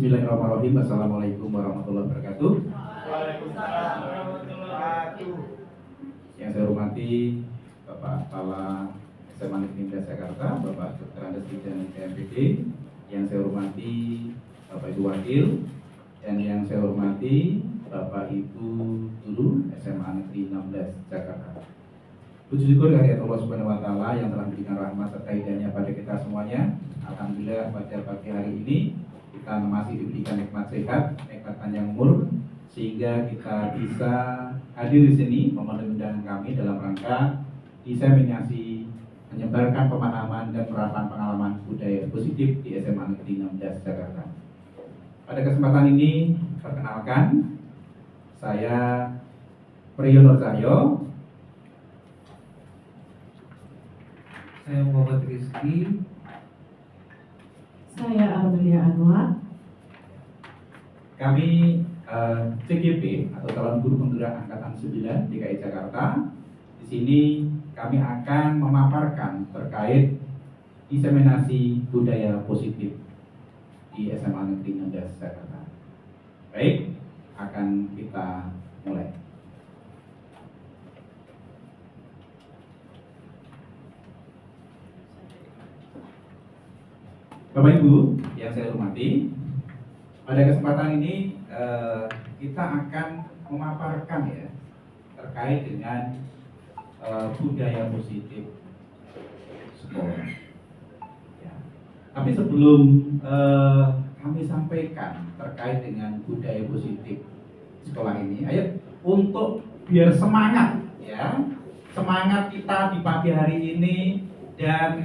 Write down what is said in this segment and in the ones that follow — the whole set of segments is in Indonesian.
Bismillahirrahmanirrahim. Assalamualaikum warahmatullahi wabarakatuh. Waalaikumsalam warahmatullahi wabarakatuh. Yang saya hormati Bapak Kepala SMA Negeri 19 Jakarta, Bapak Dr. Andes Dijan KMPD. Yang saya hormati Bapak Ibu Wakil, dan yang saya hormati Bapak Ibu Guru SMA Negeri 16 Jakarta. Puji syukur kehadirat Allah Subhanahu wa taala yang telah memberikan rahmat serta hidayahnya pada kita semuanya. Alhamdulillah pada pagi hari ini kita masih diberikan nikmat sehat, nikmat panjang umur, sehingga kita bisa hadir di sini memenuhi undangan kami dalam rangka diseminasi menyebarkan pemahaman dan penerapan pengalaman budaya positif di SMA Negeri 16 Jakarta. Pada kesempatan ini, perkenalkan, saya Priyo Nur Cahyo. Saya Muhammad Rizky. Saya Amelia Anwar. Kami CGP atau calon guru penggerak angkatan 9 DKI Jakarta. Di sini kami akan memaparkan terkait diseminasi budaya positif di SMA Negeri 16 Jakarta. Baik, akan kita mulai. Bapak Ibu yang saya hormati, pada kesempatan ini kita akan memaparkan ya terkait dengan budaya positif sekolah. Ya. Tapi sebelum kami sampaikan terkait dengan budaya positif sekolah ini, ayo untuk biar semangat ya, semangat kita di pagi hari ini dan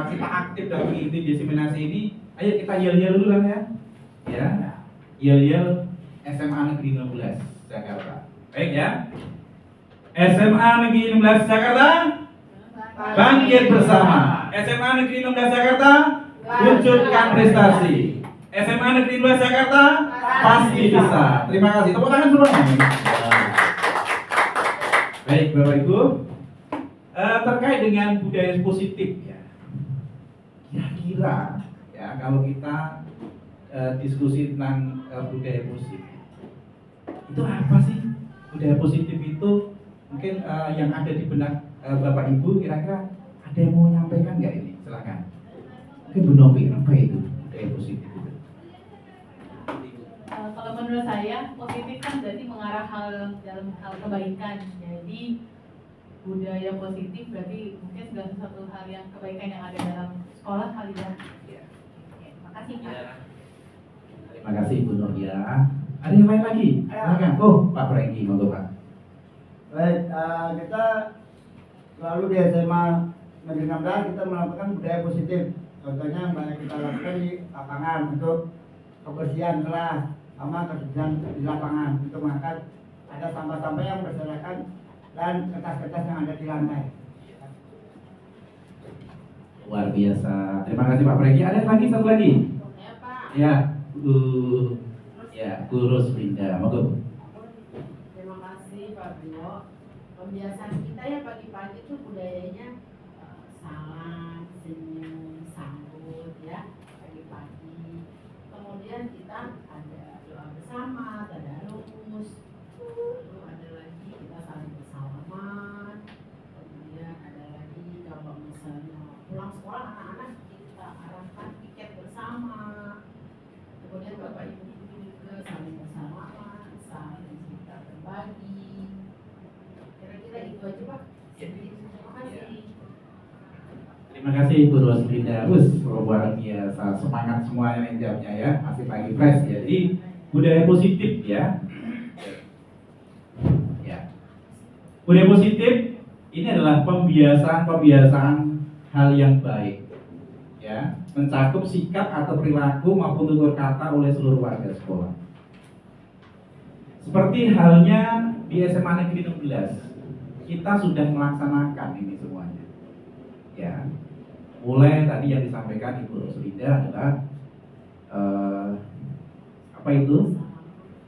kita aktif dalam mengikuti diseminasi ini, ayo kita yel-yel dulu kan ya. Ya, yel-yel SMA Negeri 16 Jakarta. Baik ya. SMA Negeri 16 Jakarta, bangkit bersama. SMA Negeri 16 Jakarta, wujudkan prestasi. SMA Negeri 16 Jakarta, pasti bisa. Terima kasih. Tepuk tangan semuanya. Baik Bapak Ibu, terkait dengan budaya positif ya, kira-kira ya kalau kita diskusi tentang budaya positif, itu apa sih budaya positif itu? Mungkin yang ada di benak Bapak Ibu, kira-kira ada yang mau menyampaikan nggak ini? Silakan. Mungkin Bu Novi, apa itu budaya positif itu? Kalau menurut saya, positif kan berarti mengarah dalam hal kebaikan. Jadi budaya positif berarti mungkin segala sesuatu hal yang kebaikan yang ada dalam sekolah kali ya. Oke, makasih Pak. Terima kasih Bu Nur ya. Ada yang lain lagi? Silakan. Oh, Pak Prengki, monggo Pak. Baik, kita selalu di SMA Negeri 16 kita melakukan budaya positif. Contohnya yang banyak kita lakukan di lapangan untuk kebersihan kelas sama kebersihan di lapangan untuk mengangkat ada sampah-sampah yang berserakan dan kertas-kertas yang ada di lantai. Luar biasa. Terima kasih Pak Prengki. Ada lagi satu lagi? Ya Pak. Ya, Bu Roslinda, monggo. Terima kasih Pak Bimo. Pembiasaan kita ya pagi-pagi itu budayanya salam, senyum, sambut ya pagi-pagi. Kemudian kita ada doa bersama, tadarus. Lalu ada lagi kita saling bersalaman. Kemudian ada lagi kalau misalnya pulang sekolah anak-anak kita arahkan tiket bersama. Kemudian Bapak Ibu juga saling bersalaman, saling kita berbagi. Kira-kira itu aja Pak. Terima kasih. Terima kasih Bu Roslinda. Luar biasa. Semangat semuanya yang jawabnya ya. Masih pagi fresh ya. Jadi budaya positif ya. Ya. Budaya positif ini adalah pembiasaan hal yang baik. Ya, mencakup sikap atau perilaku maupun tutur kata oleh seluruh warga sekolah. Seperti halnya di SMA Negeri 16, kita sudah melaksanakan ini semuanya. Ya, mulai tadi yang disampaikan Ibu Roslinda adalah apa itu?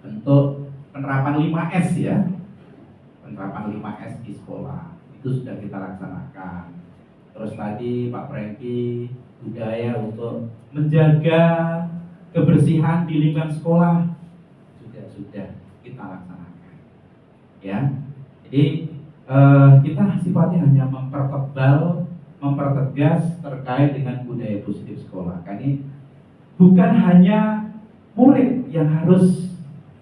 Bentuk penerapan 5S ya. Penerapan 5S di sekolah itu sudah kita laksanakan. Terus tadi Pak Prengki budaya untuk menjaga kebersihan di lingkungan sekolah juga sudah kita laksanakan. Ya, jadi kita sifatnya hanya mempertebal, mempertegas terkait dengan budaya positif sekolah. Kan ini bukan hanya murid yang harus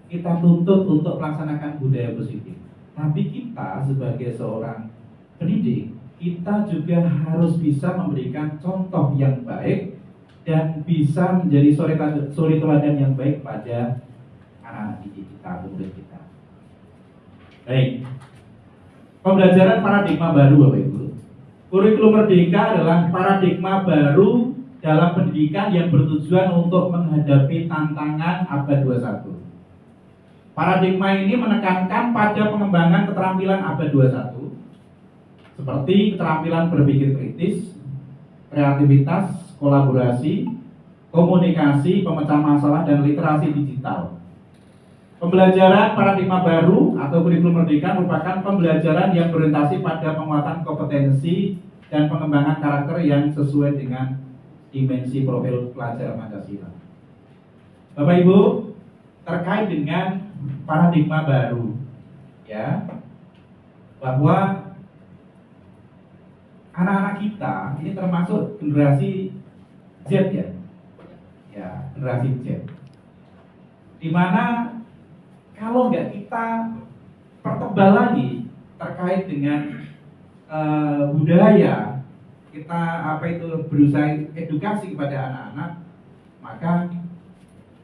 kita tuntut untuk melaksanakan budaya positif, tapi kita sebagai seorang pendidik, kita juga harus bisa memberikan contoh yang baik dan bisa menjadi suri teladan yang baik pada anak-anak didik kita, murid kita. Baik, pembelajaran paradigma baru, Bapak Ibu. Kurikulum Merdeka adalah paradigma baru dalam pendidikan yang bertujuan untuk menghadapi tantangan abad 21. Paradigma ini menekankan pada pengembangan keterampilan abad 21 seperti keterampilan berpikir kritis, kreativitas, kolaborasi, komunikasi, pemecah masalah, dan literasi digital. Pembelajaran paradigma baru atau kurikulum merdeka merupakan pembelajaran yang berorientasi pada penguatan kompetensi dan pengembangan karakter yang sesuai dengan dimensi profil pelajar Pancasila. Bapak Ibu, terkait dengan paradigma baru, ya, bahwa anak-anak kita ini termasuk generasi Z ya, generasi Z, dimana kalau nggak kita pertebal lagi terkait dengan budaya, kita berusaha edukasi kepada anak-anak, maka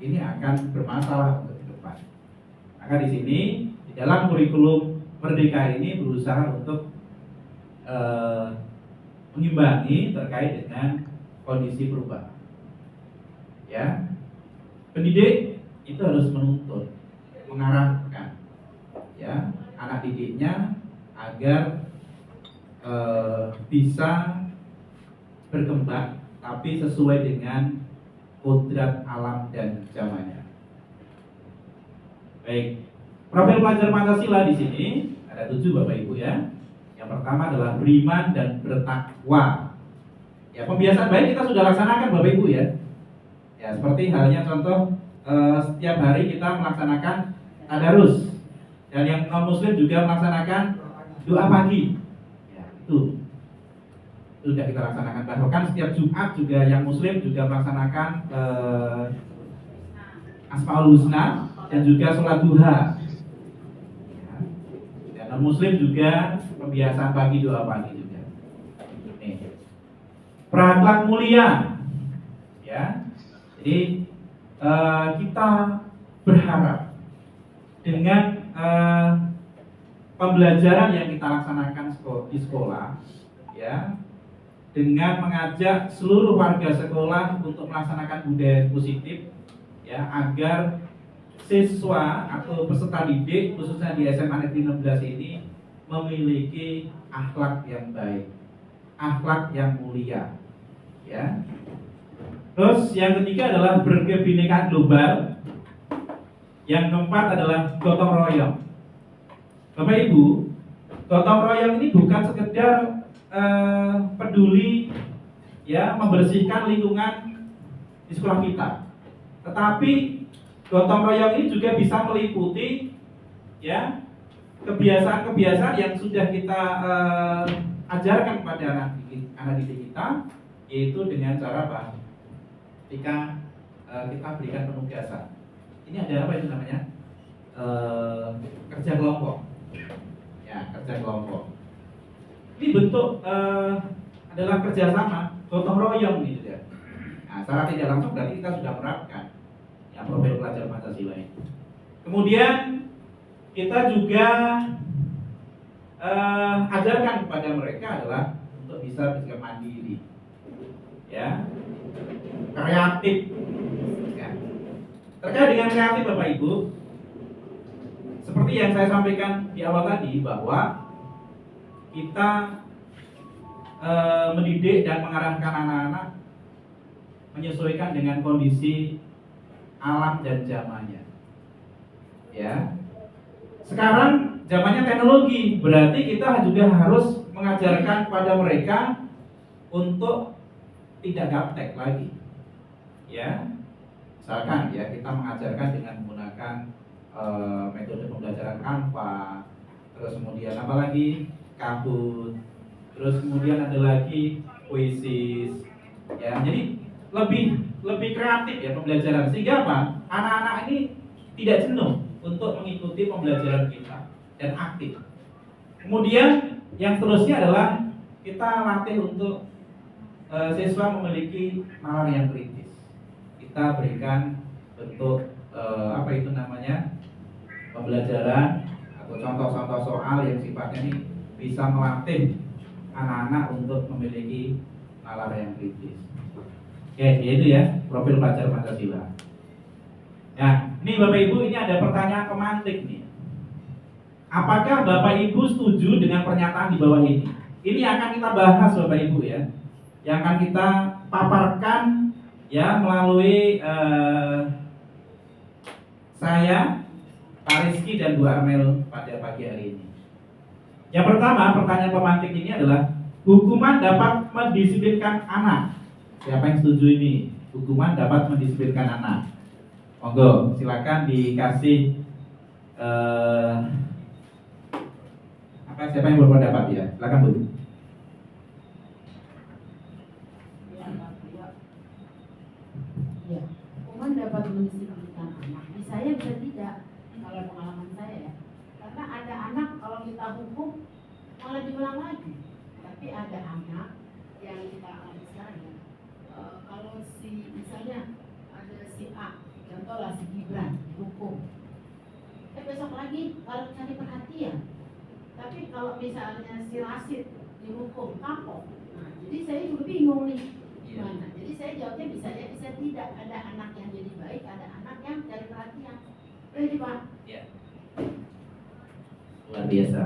ini akan bermasalah untuk ke depan. Maka di sini di dalam kurikulum merdeka ini berusaha untuk mengimbangi terkait dengan kondisi perubahan. Ya, pendidik itu harus menuntut, mengarahkan, ya, anak didiknya agar bisa berkembang, tapi sesuai dengan kodrat alam dan zamannya. Baik, profil pelajar Pancasila di sini ada 7, Bapak Ibu ya. Yang pertama adalah beriman dan bertakwa. Ya, pembiasaan baik kita sudah laksanakan, Bapak Ibu ya. Ya, seperti halnya contoh setiap hari kita melaksanakan tadarus, dan yang non muslim juga melaksanakan doa pagi. Ya, itu sudah kita laksanakan. Bahkan setiap Jumat juga yang muslim juga melaksanakan Asmaul Husna dan juga sholat duha. Ya, dan non muslim juga pembiasaan pagi, doa pagi juga. Nih, berakhlak mulia. Ya, jadi kita berharap dengan pembelajaran yang kita laksanakan di sekolah, ya, dengan mengajak seluruh warga sekolah untuk melaksanakan budaya positif, ya, agar siswa atau peserta didik khususnya di SMA Negeri 16 ini memiliki akhlak yang baik, akhlak yang mulia, ya. Terus yang ketiga adalah berkebinekaan global. Yang keempat adalah gotong royong. Bapak Ibu, gotong royong ini bukan sekedar peduli, ya, membersihkan lingkungan di sekolah kita, tetapi gotong royong ini juga bisa meliputi, ya, kebiasaan-kebiasaan yang sudah kita ajarkan kepada anak didik kita, yaitu dengan cara apa? Ketika kita berikan penugasan, ini ada apa itu namanya? Kerja kelompok, ya, kerja kelompok. Ini bentuk adalah kerjasama, gotong royong gitu ya. Nah, secara tidak langsung berarti kita sudah menerapkan ya profil pelajar Pancasila ini. Kemudian kita juga ajarkan kepada mereka adalah untuk bisa bersikap mandiri, ya, kreatif. Ya. Terkait dengan kreatif, Bapak Ibu, seperti yang saya sampaikan di awal tadi, bahwa kita mendidik dan mengarahkan anak-anak menyesuaikan dengan kondisi alam dan zamannya. Ya, sekarang zamannya teknologi, berarti kita juga harus mengajarkan pada mereka untuk tidak gaptek lagi. Ya, Misalkan ya kita mengajarkan dengan menggunakan metode pembelajaran Canva, terus kemudian apa lagi Kahoot, terus kemudian ada lagi Quizzes, ya. Jadi lebih kreatif ya pembelajaran, sehingga apa? Anak-anak ini tidak jenuh untuk mengikuti pembelajaran kita dan aktif. Kemudian yang seterusnya adalah kita latih untuk siswa memiliki nalar yang kritis. Kita berikan bentuk apa itu namanya pembelajaran atau contoh-contoh soal yang sifatnya ini bisa melatih anak-anak untuk memiliki nalar yang kritis. Oke, itu ya profil pelajar Pancasila. Nah, ini Bapak Ibu, ini ada pertanyaan pemantik nih. Apakah Bapak Ibu setuju dengan pernyataan di bawah ini? Ini akan kita bahas Bapak Ibu ya, yang akan kita paparkan ya melalui saya, Pak Rizky dan Bu Amel pada pagi hari ini. Yang pertama, pertanyaan pemantik ini adalah hukuman dapat mendisiplinkan anak. Siapa yang setuju ini? Hukuman dapat mendisiplinkan anak. Monggo, silakan dikasih siapa yang berpendapat ya? Silakan Bu. Ya, hukuman dapat mendisiplinkan anak. Di saya bisa tidak, kalau pengalaman saya ya. Karena ada anak kalau kita hukum malah diulang lagi. Tapi ada anak yang kita alami sekarang ya. Kalau si misalnya ada si A, contohlah si Gibran dihukum. Besok lagi kalau cari perhatian. Tapi kalau misalnya si Rasid dihukum kapok. Nah, jadi saya juga bingung nih. Gimana? Jadi saya jawabnya bisa ya, bisa tidak. Ada anak yang jadi baik, ada anak yang cari perhatian. Jadi Pak. Ya. Luar biasa.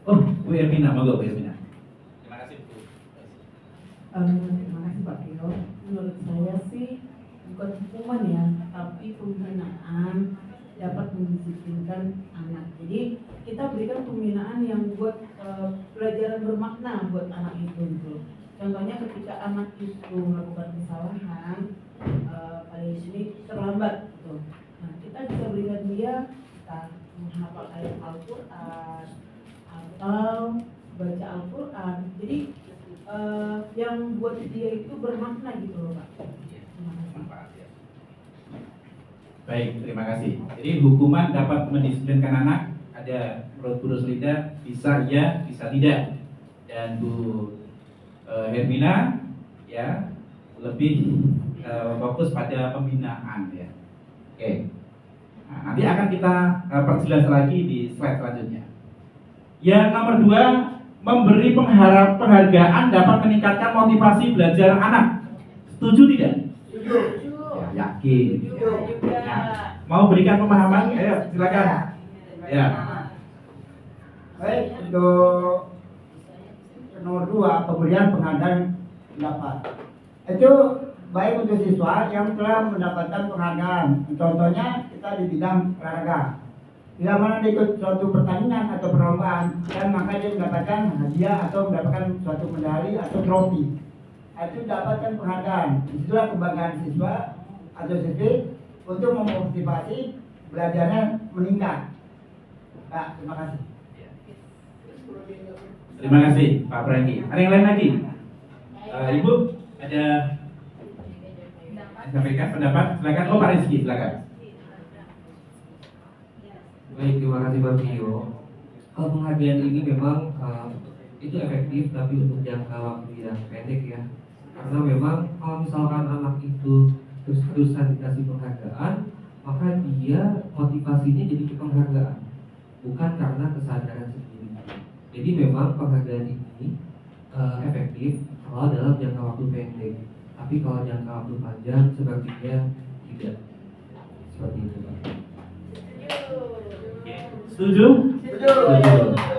Oh, Bu Ermina, monggo Bu Ermina. Terima kasih Bu. Terima kasih Pak Kio. Menurut saya sih bukan hukuman ya, tapi pembinaan dapat mendisiplinkan anak. Jadi kita berikan pembinaan yang buat pelajaran bermakna buat anak itu gitu. Contohnya ketika anak itu melakukan kesalahan, pada sini terlambat gitu. Nah, kita bisa berikan dia menghafal ayat Al-Quran atau baca Al-Quran. Jadi yang buat dia itu bermakna gitu loh Pak. Terima kasih. Baik, terima kasih. Jadi hukuman dapat mendisiplinkan anak. Ada menurut Bu Roslida bisa iya, bisa tidak. Dan Bu Hermina ya lebih fokus pada pembinaan ya. Oke. Nah, nanti akan kita perjelas lagi di slide selanjutnya. Yang nomor 2, memberi penghargaan dapat meningkatkan motivasi belajar anak. Setuju tidak? Setuju. Ya, yakin. Setuju. Nah, mau berikan pemahaman? Ayo, silakan. Ya. Baik, untuk nomor 2, pemberian penghargaan pendapat. Itu baik untuk siswa yang telah mendapatkan penghargaan. Contohnya kita di bidang olahraga. Bila mana dia ikut suatu pertandingan atau perlombaan, dan maka dia mendapatkan hadiah atau mendapatkan suatu medali atau trofi. Itu dapatkan penghargaan. Itulah kebanggaan siswa atau siswi untuk memotivasi belajarnya meningkat. Pak, terima kasih. Terima kasih Pak Franky. Ada yang lain lagi? Ibu ada sampaikan pendapat? Silakan. Oh, Pak Rizky, silakan. Baik, terima kasih Pak Tio. Penghargaan ini memang itu efektif, tapi untuk jangka waktu yang pendek ya. Karena memang kalau misalkan anak itu terus-terusan dikasih penghargaan, maka dia motivasinya jadi ke penghargaan, bukan karena kesadaran sendiri. Jadi memang penghargaan ini efektif kalau dalam jangka waktu pendek, tapi kalau jangka waktu panjang sepertinya tidak. Seperti itu Pak. Setuju? Setuju.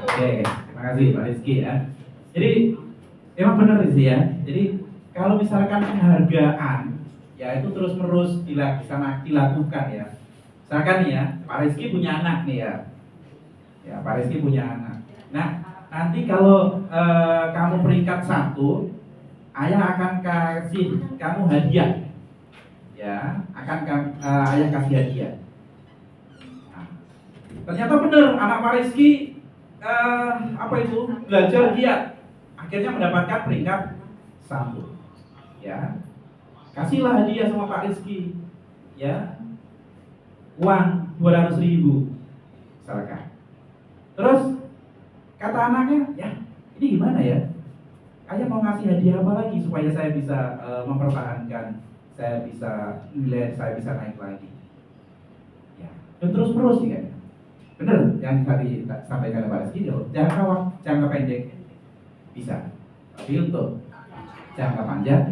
Oke, terima kasih Pak Rizky ya. Jadi emang benar sih ya. Jadi kalau misalkan penghargaan ya itu terus-menerus dilakukan ya. Misalkan nih ya, Pak Rizky punya anak nih ya. Ya, Pak Rizky punya anak. Nah, nanti kalau kamu peringkat 1, ayah akan kasih kamu hadiah. ya ayah kasih hadiah. Nah, ternyata benar anak Pak Rizky belajar giat, akhirnya mendapatkan peringkat 1. Ya, kasihlah hadiah sama Pak Rizky, ya, uang 200.000 misalkan. Terus kata anaknya, ya ini gimana ya? Ayah mau ngasih hadiah apa lagi supaya saya bisa mempertahankan, saya bisa nilai, saya bisa naik lagi. Ya, dan terus ya. Benar yang tadi sampaikan Pak Rizky, jangka pendek bisa, tapi untuk jangka panjang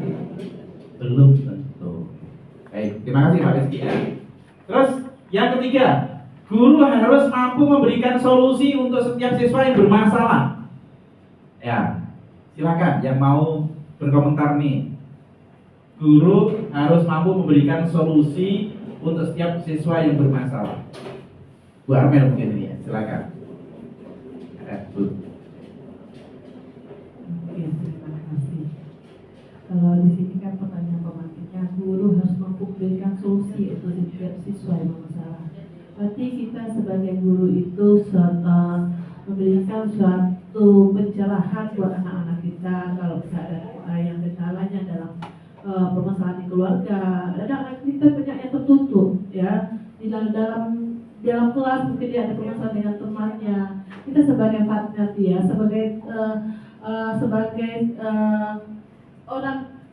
belum tentu. Baik, terima kasih Pak Rizky ya. Terus yang ketiga, guru harus mampu memberikan solusi untuk setiap siswa yang bermasalah. Ya, silakan yang mau berkomentar nih. Guru harus mampu memberikan solusi untuk setiap siswa yang bermasalah. Bu Armel mungkin ini ya, silakan. Bu. Oke, terima kasih. Kalau di sini kan pertanyaan pemantiknya, guru harus mampu memberikan solusi untuk setiap siswa yang bermasalah. Berarti kita sebagai guru itu memberikan suatu pencerahan buat anak-anak kita kalau misalnya ada yang kendalanya dalam permasalahan di keluarga. Ada anak kita banyak yang tertutup ya di dalam kelas, mungkin dia ada permasalahan dengan temannya. Kita sebagai partner dia, sebagai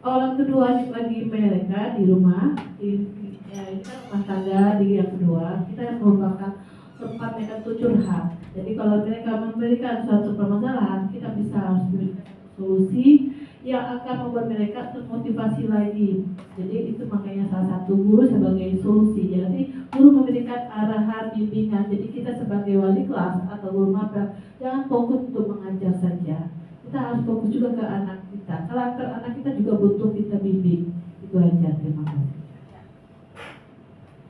orang kedua bagi mereka di rumah, ini kan rumah tangga di yang kedua, kita yang merupakan tempat mereka untuk curhat. Jadi kalau mereka memberikan suatu permasalahan, kita bisa harus berikan solusi yang akan membuat mereka termotivasi lagi. Jadi itu makanya salah satu guru sebagai solusi. Jadi guru memberikan arahan, bimbingan. Jadi kita sebagai wali kelas atau guru magang jangan fokus untuk mengajar saja. Kita harus fokus juga ke anak kita. Karakter anak kita juga butuh kita bimbing. Itu aja. Terima kasih.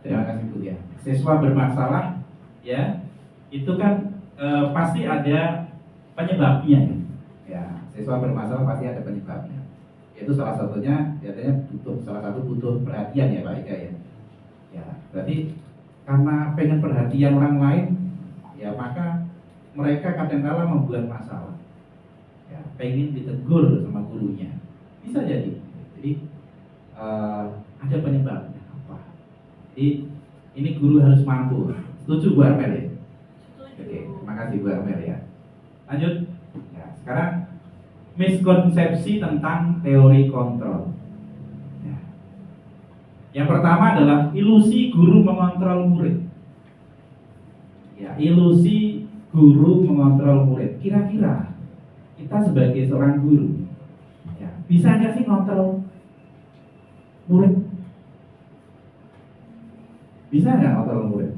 Terima kasih Bu ya. Siswa bermasalah ya, itu kan pasti ada penyebabnya. Ya, siswa bermasalah pasti ada penyebabnya. Itu salah satunya, salah satu butuh perhatian ya Pak Ika ya. Ya, berarti karena pengen perhatian orang lain, ya maka mereka kadang-kala membuat masalah. Ya, pengen ditegur sama gurunya. Bisa jadi. Jadi ada penyebabnya apa? Jadi ini guru harus mampu. Setuju Bu Armel ya? Oke, terima kasih Bu Armel ya. Lanjut. Ya, sekarang miskonsepsi tentang teori kontrol. Ya. Yang pertama adalah ilusi guru mengontrol murid. Ya, ilusi guru mengontrol murid. Kira-kira kita sebagai seorang guru, ya, bisa nggak sih kontrol murid? Bisa nggak kontrol murid?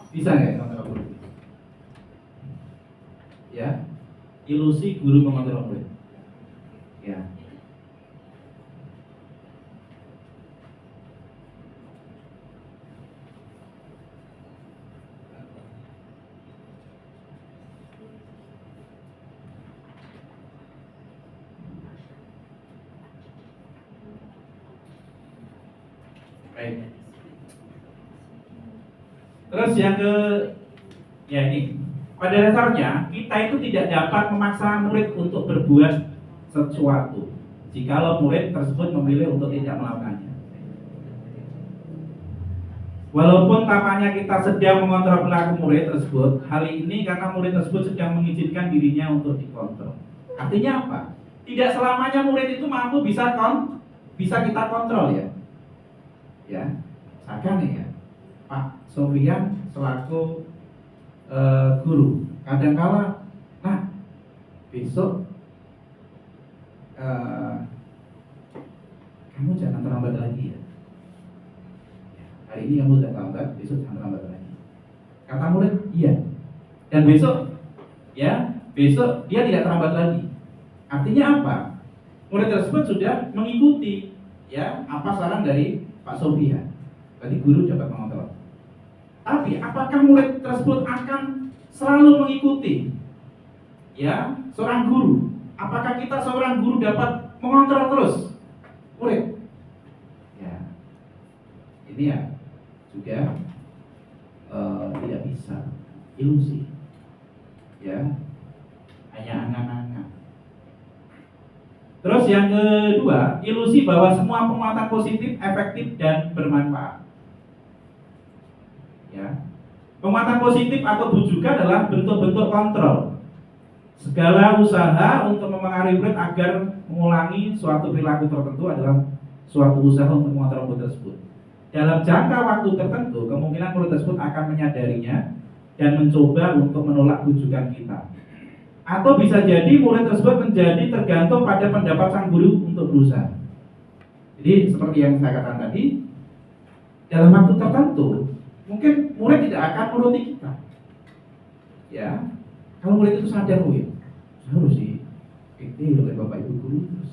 Bisa nggak kontrol murid? Ya, ilusi guru mengontrol murid. Ya. Baik. Terus yang ya ini, pada dasarnya kita itu tidak dapat memaksa murid untuk berbuat sesuatu jikalau murid tersebut memilih untuk tidak melakukannya. Walaupun tampaknya kita sedang mengontrol perilaku murid tersebut, hal ini karena murid tersebut sedang mengizinkan dirinya untuk dikontrol. Artinya apa? Tidak selamanya murid itu mampu bisa kita kontrol ya. Ya, misalkan ya, Pak Sofian selaku guru, kadangkala, nah besok kamu jangan terlambat lagi ya. Hari ini kamu udah terlambat, besok jangan terlambat lagi. Kata murid, iya. Dan besok, ya, besok dia tidak terlambat lagi. Artinya apa? Murid tersebut sudah mengikuti, ya, apa saran dari Pak Sofian. Berarti guru dapat mengontrol. Tapi apakah murid tersebut akan selalu mengikuti ya seorang guru? Apakah kita seorang guru dapat mengontrol terus murid? Ya, ini ya juga tidak bisa, ilusi, ya, hanya angan-angan. Terus yang kedua, ilusi bahwa semua penguatan positif efektif dan bermanfaat. Ya, penguatan positif atau bujukan adalah bentuk-bentuk kontrol. Segala usaha untuk memengaruhi murid agar mengulangi suatu perilaku tertentu adalah suatu usaha untuk mengontrol murid tersebut. Dalam jangka waktu tertentu, kemungkinan murid tersebut akan menyadarinya dan mencoba untuk menolak bujukan kita. Atau bisa jadi murid tersebut menjadi tergantung pada pendapat sang guru untuk berusaha. Jadi seperti yang saya katakan tadi, dalam waktu tertentu, mungkin murid tidak akan menuruti kita. Ya, kalau murid itu sadar, oh ya, saya harus diikuti oleh bapak ibu guru terus.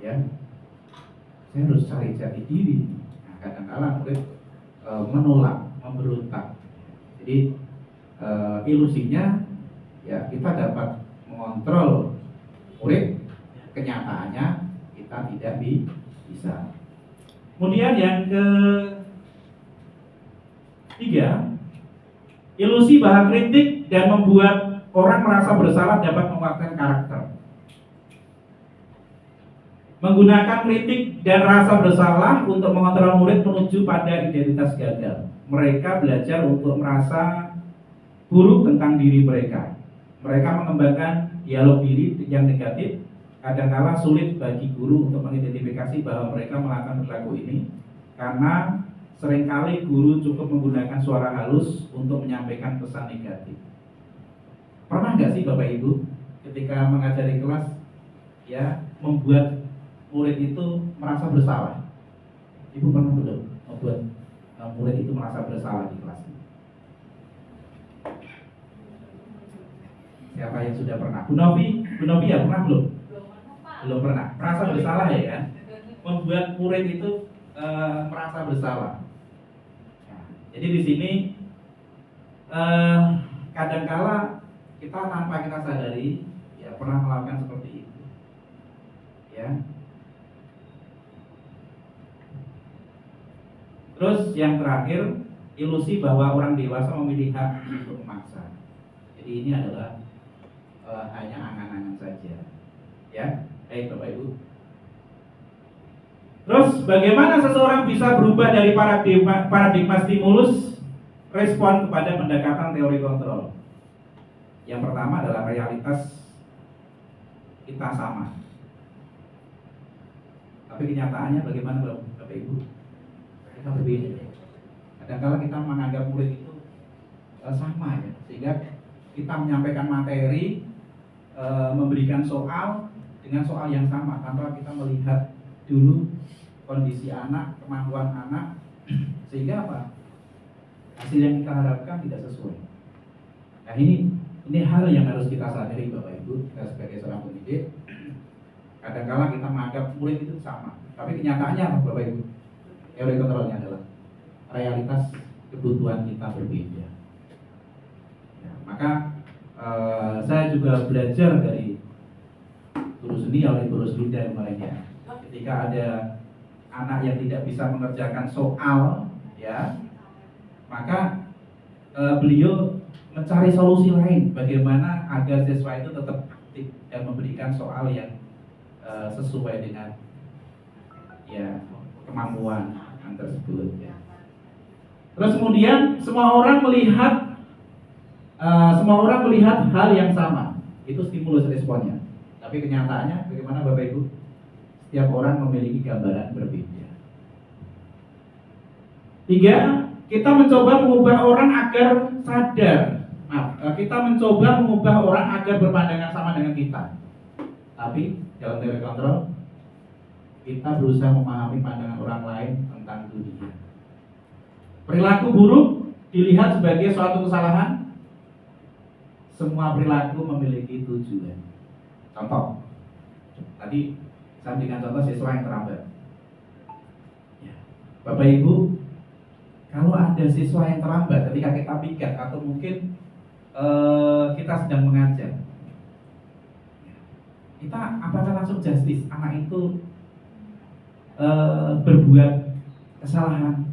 Ya, saya harus cari jati diri. Kadang-kadang murid menolak, memberontak. Jadi ilusinya ya kita dapat mengontrol murid, kenyataannya kita tidak bisa. Kemudian yang ketiga, ilusi bahwa kritik dan membuat orang merasa bersalah dapat menguatkan karakter. Menggunakan kritik dan rasa bersalah untuk mengontrol murid menuju pada identitas gagal. Mereka belajar untuk merasa buruk tentang diri mereka. Mereka mengembangkan dialog diri yang negatif. Kadang-kala sulit bagi guru untuk mengidentifikasi bahwa mereka melakukan perilaku ini karena seringkali guru cukup menggunakan suara halus untuk menyampaikan pesan negatif. Pernah nggak sih Bapak Ibu ketika mengajari kelas ya membuat murid itu merasa bersalah? Ibu pernah belum membuat murid itu merasa bersalah di kelas? Siapa yang sudah pernah? Bu Novi ya pernah belum? Belum pernah. Merasa bersalah ya kan? Membuat murid itu merasa bersalah. Nah, jadi di sini kadangkala kita tanpa kita sadari ya pernah melakukan seperti itu. Ya. Terus yang terakhir, ilusi bahwa orang dewasa memiliki hak untuk memaksa. Jadi ini adalah hanya angan-angan saja. Ya, baik Bapak Ibu. Terus bagaimana seseorang bisa berubah dari paradigma stimulus respon kepada pendekatan teori kontrol? Yang pertama adalah realitas kita sama. Tapi kenyataannya bagaimana Bapak Ibu? Kita berbeda. Kadang-kadang kita menganggap murid itu sama ya, sehingga kita menyampaikan materi, memberikan soal dengan soal yang sama tanpa kita melihat dulu kondisi anak, kemampuan anak, sehingga apa? Hasil yang kita harapkan tidak sesuai. Nah ini hal yang harus kita sadari Bapak Ibu, kita sebagai seorang pendidik. Kadang-kadang kita menganggap murid itu sama, tapi kenyataannya apa Bapak Ibu? Teori kontrolnya adalah realitas kebutuhan kita berbeda. Ya, maka saya juga belajar dari guru seni oleh guru seni dan lainnya. Ketika ada anak yang tidak bisa mengerjakan soal, ya, maka beliau mencari solusi lain bagaimana agar siswa itu tetap aktif dan memberikan soal yang sesuai dengan ya kemampuan tersebut. Ya. Terus kemudian semua orang melihat hal yang sama, itu stimulus responnya. Tapi kenyataannya bagaimana Bapak Ibu? Setiap orang memiliki gambaran berbeda. 3, kita mencoba mengubah orang agar sadar. Kita mencoba mengubah orang agar berpandangan sama dengan kita. Tapi dalam teori kontrol, kita berusaha memahami pandangan orang lain tentang dunia. Perilaku buruk dilihat sebagai suatu kesalahan. Semua perilaku memiliki tujuan. Contoh, tadi saya berikan contoh siswa yang terlambat. Ya. Bapak Ibu kalau ada siswa yang terlambat ketika kita piket atau mungkin kita sedang mengajar, kita apakah langsung justice anak itu berbuat kesalahan?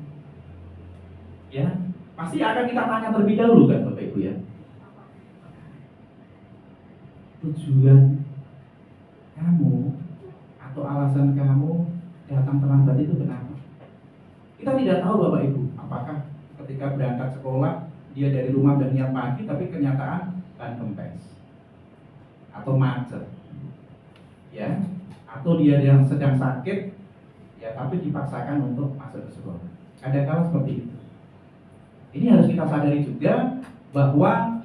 Ya, pasti akan kita tanya terlebih dahulu kan Bapak Ibu ya. Tujuan kamu atau alasan kamu datang terlambat itu kenapa? Kita tidak tahu Bapak Ibu, apakah ketika berangkat sekolah dia dari rumah dan niat pagi tapi kenyataan ban kempes atau macet, ya, atau dia yang sedang sakit, ya tapi dipaksakan untuk masuk ke sekolah. Kadang-kadang seperti itu. Ini harus kita sadari juga bahwa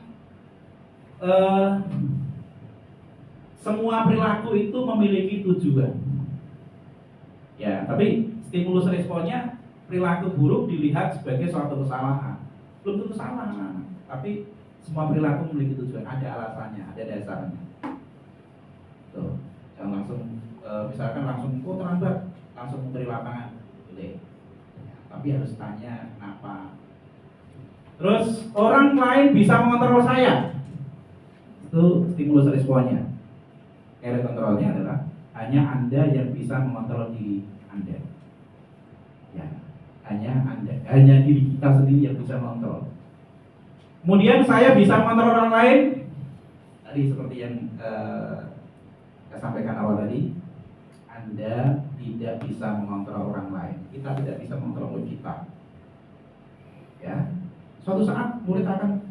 semua perilaku itu memiliki tujuan. Ya, tapi stimulus responnya perilaku buruk dilihat sebagai suatu kesalahan. Belum tentu salah, tapi semua perilaku memiliki tujuan, ada alasannya, ada dasarnya. Tuh, jangan langsung misalkan langsung kok terlambat, langsung memberi lapangan, boleh. Tapi harus tanya kenapa. Terus orang lain bisa mengontrol saya. Itu stimulus responnya. Area kontrolnya adalah hanya Anda yang bisa mengontrol diri Anda. Ya, hanya diri kita sendiri yang bisa mengontrol. Kemudian saya bisa mengontrol orang lain. Tadi seperti yang saya sampaikan awal tadi, Anda tidak bisa mengontrol orang lain. Kita tidak bisa mengontrol murid kita. Ya, suatu saat murid akan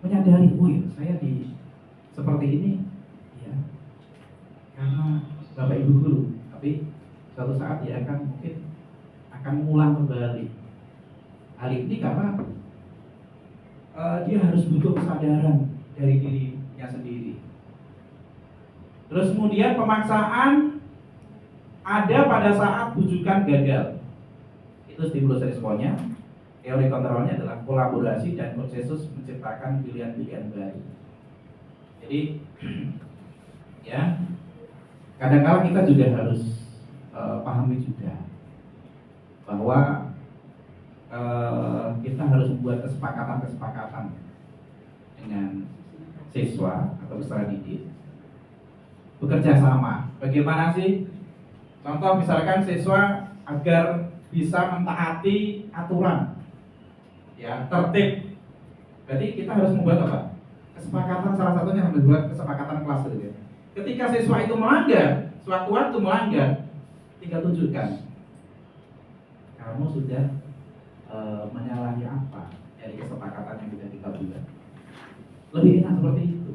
menyadari, saya seperti ini, ya, karena Bapak Ibu guru. Tapi suatu saat dia mungkin akan mengulang kembali hal ini karena dia harus butuh kesadaran dari dirinya sendiri. Terus kemudian pemaksaan ada pada saat bujukan gagal. Itu stimulus responnya. Teori kontrolnya adalah kolaborasi dan konsensus menciptakan pilihan-pilihan baru. Jadi ya, kadang-kadang kita juga harus pahami juga bahwa kita harus membuat kesepakatan dengan siswa atau peserta didik, bekerja sama. Bagaimana sih? Contoh misalkan siswa agar bisa mentaati aturan, ya, tertib. Berarti kita harus membuat apa? Kesepakatan, salah satunya membuat kesepakatan kelas gitu ya. Ketika siswa itu melanggar, suatu waktu melanggar, tinggal tunjukkan kamu sudah menyalahi apa dari kesepakatan yang sudah kita buat. Lebih enak seperti itu,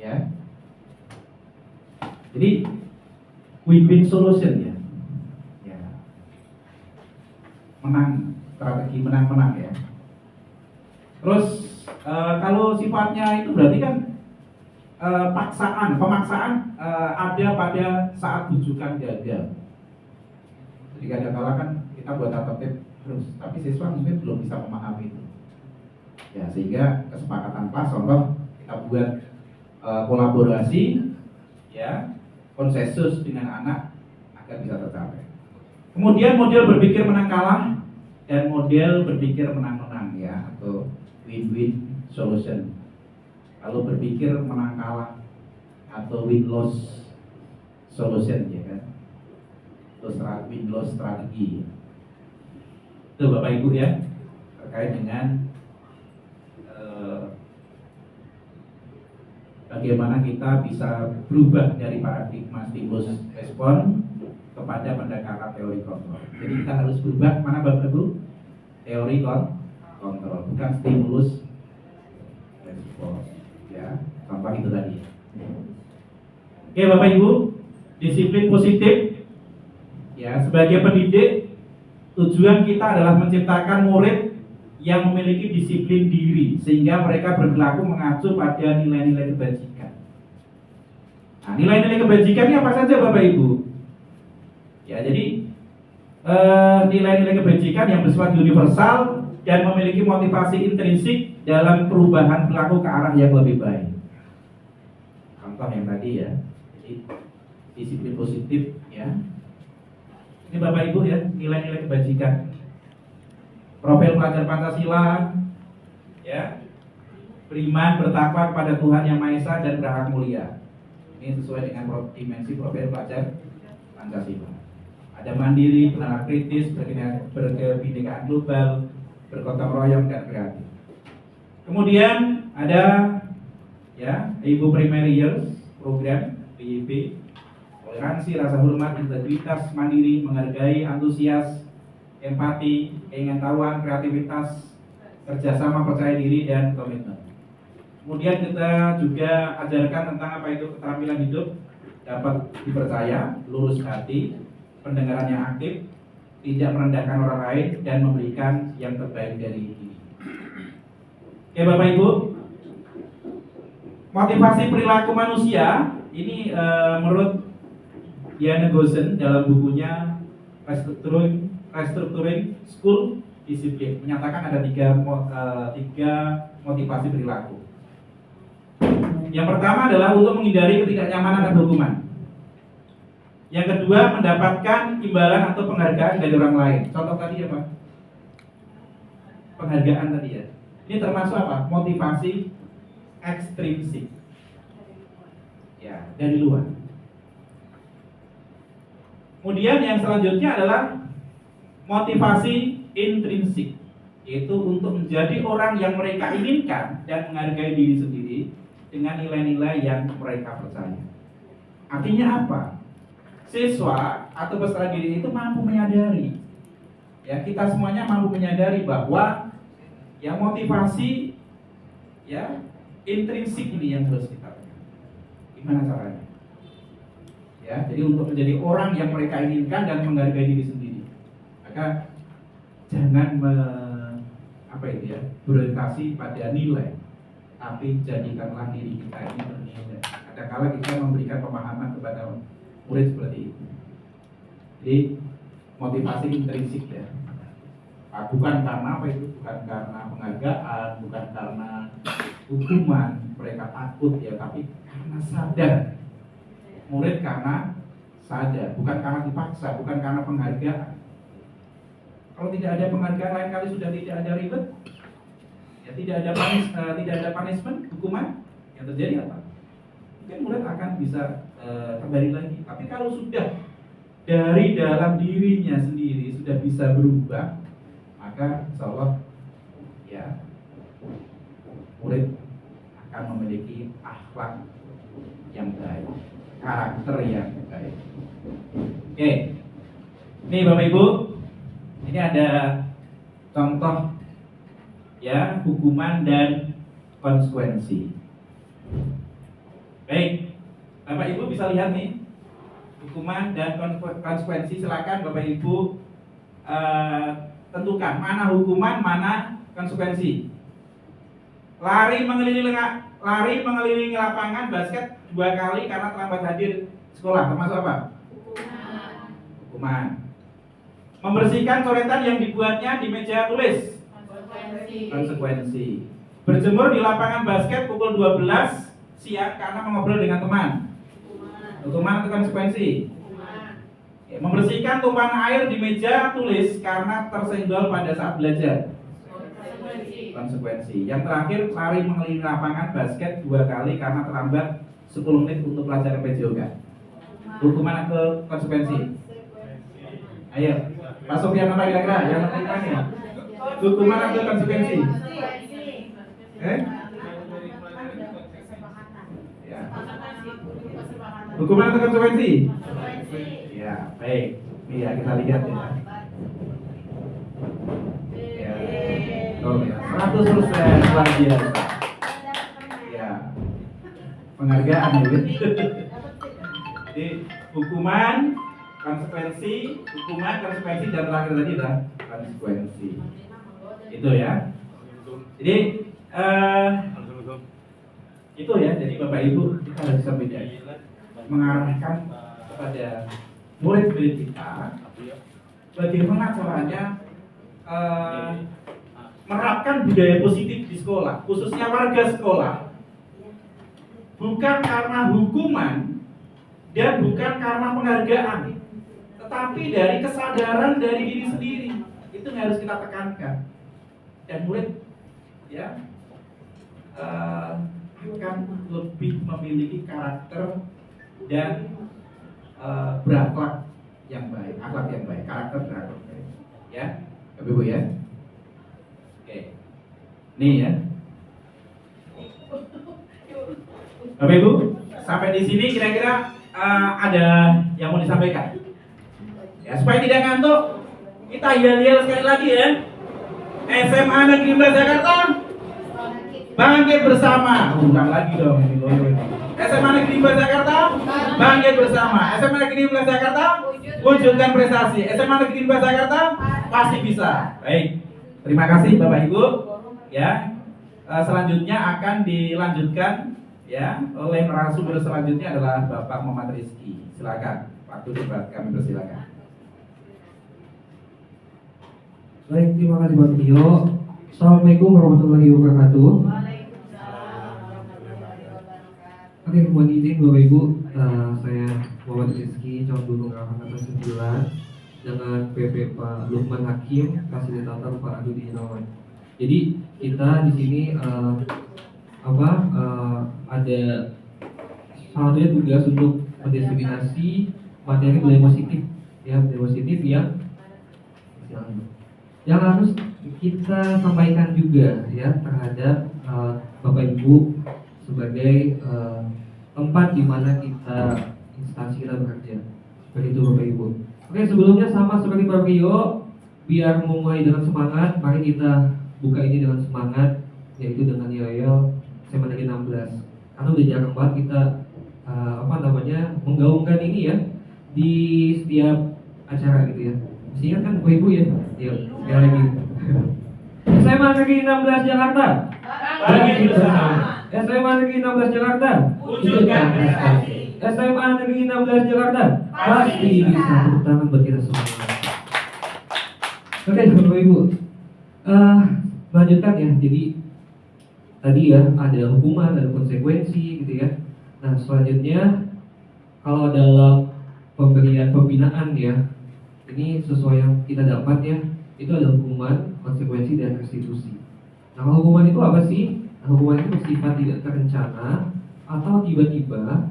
ya. Jadi win-win solution ya, ya. Menang, strategi menang-menang ya. Terus kalau sifatnya itu berarti kan pemaksaan ada pada saat bujukan gagal. Jadi kadang-kadang kan kita buat tertib terus, tapi siswa mungkin belum bisa memahami itu. Ya, sehingga kesepakatan kelas, contoh kita buat kolaborasi, ya, konsensus dengan anak agar bisa tercapai. Kemudian model berpikir menang kalah dan model berpikir menang-menang ya, atau win-win solution. Kalau berpikir menang kalah atau win-loss solution ya kan, win-loss strategi. Itu Bapak Ibu ya, terkait dengan bagaimana kita bisa berubah dari paradigma stimulus respon kepada pendekatan teori kontrol. Jadi kita harus berubah mana Bapak Ibu? Teori kontrol, bukan stimulus respon. Ya, contoh itu tadi. Oke Bapak Ibu, disiplin positif. Ya, sebagai pendidik, tujuan kita adalah menciptakan murid yang memiliki disiplin diri sehingga mereka berperilaku mengacu pada nilai-nilai kebajikan. Nah, nilai-nilai kebajikan ini apa saja Bapak Ibu? Ya, jadi nilai-nilai kebajikan yang bersifat universal dan memiliki motivasi intrinsik dalam perubahan perilaku ke arah yang lebih baik. Contoh yang tadi ya, jadi disiplin positif ya. Ini Bapak Ibu ya, nilai-nilai kebajikan. profil pelajar Pancasila, ya, beriman bertakwa kepada Tuhan Yang Maha Esa dan berakhlak mulia. Ini sesuai dengan dimensi profil pelajar Pancasila. Ada mandiri, benalar kritis, berkebinekaan global, bergotong royong dan kreatif. Kemudian ada ya Ibu Primary Years program PYP, toleransi, rasa hormat, integritas, mandiri, menghargai, antusias, empati, keingintahuan, kreativitas, kerjasama, percaya diri, dan komitmen. Kemudian kita juga ajarkan tentang apa itu keterampilan hidup, dapat dipercaya, lurus hati, pendengaran yang aktif, tidak merendahkan orang lain, dan memberikan yang terbaik dari diri. Oke Bapak Ibu, motivasi perilaku manusia ini menurut Diana Gosen dalam bukunya Restructuring School Discipline menyatakan ada tiga motivasi perilaku. Yang pertama adalah untuk menghindari ketidaknyamanan atau hukuman. Yang kedua, mendapatkan imbalan atau penghargaan dari orang lain. Contoh tadi apa? Penghargaan tadi ya. Ini termasuk apa? Motivasi ekstrinsik. Ya, dari luar. Kemudian yang selanjutnya adalah motivasi intrinsik, yaitu untuk menjadi orang yang mereka inginkan dan menghargai diri sendiri dengan nilai-nilai yang mereka percaya. Artinya apa? Siswa atau peserta didik itu mampu menyadari, ya kita semuanya mampu menyadari bahwa yang motivasi ya intrinsik ini yang harus kita lakukan. Gimana caranya? Ya, jadi untuk menjadi orang yang mereka inginkan dan menghargai diri sendiri, maka jangan berorientasi pada nilai, tapi jadikanlah diri kita ini bernilai. Kadang-kala kita memberikan pemahaman kepada murid seperti itu. Jadi motivasi intrinsik ya. Bukan karena apa itu, bukan karena penghargaan, bukan karena hukuman mereka takut ya, tapi karena sadar. Murid karena sadar, bukan karena dipaksa, bukan karena penghargaan. Kalau tidak ada penghargaan, lain kali sudah tidak ada ribet, ya tidak ada punishment, hukuman, yang terjadi apa? Mungkin murid akan bisa kembali lagi. Tapi kalau sudah dari dalam dirinya sendiri sudah bisa berubah, maka insya Allah ya murid akan memiliki akhlak yang baik, karakter yang baik. Oke, ini Bapak Ibu, ini ada contoh ya hukuman dan konsekuensi. Baik, Bapak Ibu bisa lihat nih hukuman dan konsekuensi. Silakan Bapak Ibu tentukan mana hukuman, mana konsekuensi. Lari mengelilingi lapangan basket 2 kali karena terlambat hadir sekolah, termasuk apa? Hukuman. Membersihkan coretan yang dibuatnya di meja tulis, konsekuensi. Berjemur di lapangan basket pukul 12 siang karena mengobrol dengan teman, hukuman atau konsekuensi? Membersihkan tumpahan air di meja tulis karena tersenggol pada saat belajar, konsekuensi. Yang terakhir, lari mengelilingi lapangan basket 2 kali karena terlambat 10 menit untuk pelajaran PJOK, hukuman atau konsekuensi? Ayo, Pak Sofyan apa kira-kira yang penting ya? Hukuman atau konsekuensi? Ya. Hukuman atau konsekuensi? Ya, baik. Iya, kita lihat ya. Ya. Oh ya, 100% luar biasa. Ya. Penghargaan ya. Jadi hukuman, konsekuensi, dan terakhir tadi adalah konsekuensi. Itu ya. Jadi itu ya. Jadi Bapak Ibu kita harus bisa bedakan, mengarahkan kepada murid-murid kita bagaimana caranya menerapkan budaya positif di sekolah, khususnya warga sekolah, bukan karena hukuman dan bukan karena penghargaan, tetapi dari kesadaran dari diri sendiri. Itu yang harus kita tekankan. dan murid ya akan lebih memiliki karakter dan berakhlak yang baik, akhlak yang baik, karakter berakhlak baik. Ya, Ibu ya. Oke. Nih ya. Bapak Ibu, sampai di sini kira-kira ada yang mau disampaikan? Ya, supaya tidak ngantuk, kita yel-yel sekali lagi ya. SMA Negeri 11 Jakarta, bangkit bersama. Ulang lagi dong ini loyo ini. SMA Negeri 11 Jakarta, bangkit bersama. SMA Negeri 11 Jakarta, wujudkan prestasi. SMA Negeri 11 Jakarta, pasti bisa. Baik, terima kasih Bapak Ibu. Ya, selanjutnya akan dilanjutkan ya oleh narasumber selanjutnya adalah Bapak Muhammad Rizky. Silakan, waktu debat kami persilakan. Baik, terima kasih Pak Tio. Assalamualaikum warahmatullahi wabarakatuh. Oke, mohon izin Bapak Ibu, saya Muhammad Rizky, calon guru angkatan 9 dengan PP Pak Lukman Hakim, fasilitator Pak Adi Irawan. Jadi kita di sini ada salah satunya tugas untuk mendiseminasi materi budaya positif, ya budaya positif yang harus kita sampaikan juga ya terhadap Bapak Ibu sebagai tempat di mana kita instansi kita bekerja. Seperti itu Bapak Ibu. Oke, sebelumnya sama seperti Pak Rio, biar memulai dengan semangat, mari kita buka ini dengan semangat, yaitu dengan yel SMA Negeri 16. Karena udah jarang banget kita menggaungkan ini ya di setiap acara gitu ya. Mesti kan Bapak Ibu ya. Yuk, sekali lagi. SMA Negeri 16 Jakarta, bangkit bersama. SMA Negeri 16 Jakarta, wujudkan prestasi. SMA Negeri 16 Jakarta, pasti bisa. Tepuk tangan buat kita semua. Oke, Bapak Ibu, lanjutkan ya. Jadi tadi ya ada hukuman, ada konsekuensi gitu ya. Nah selanjutnya kalau dalam pembinaan ya, ini sesuai yang kita dapat ya, itu ada hukuman, konsekuensi, dan restitusi. Nah hukuman itu apa sih? Nah, hukuman itu bersifat tidak terencana atau tiba-tiba,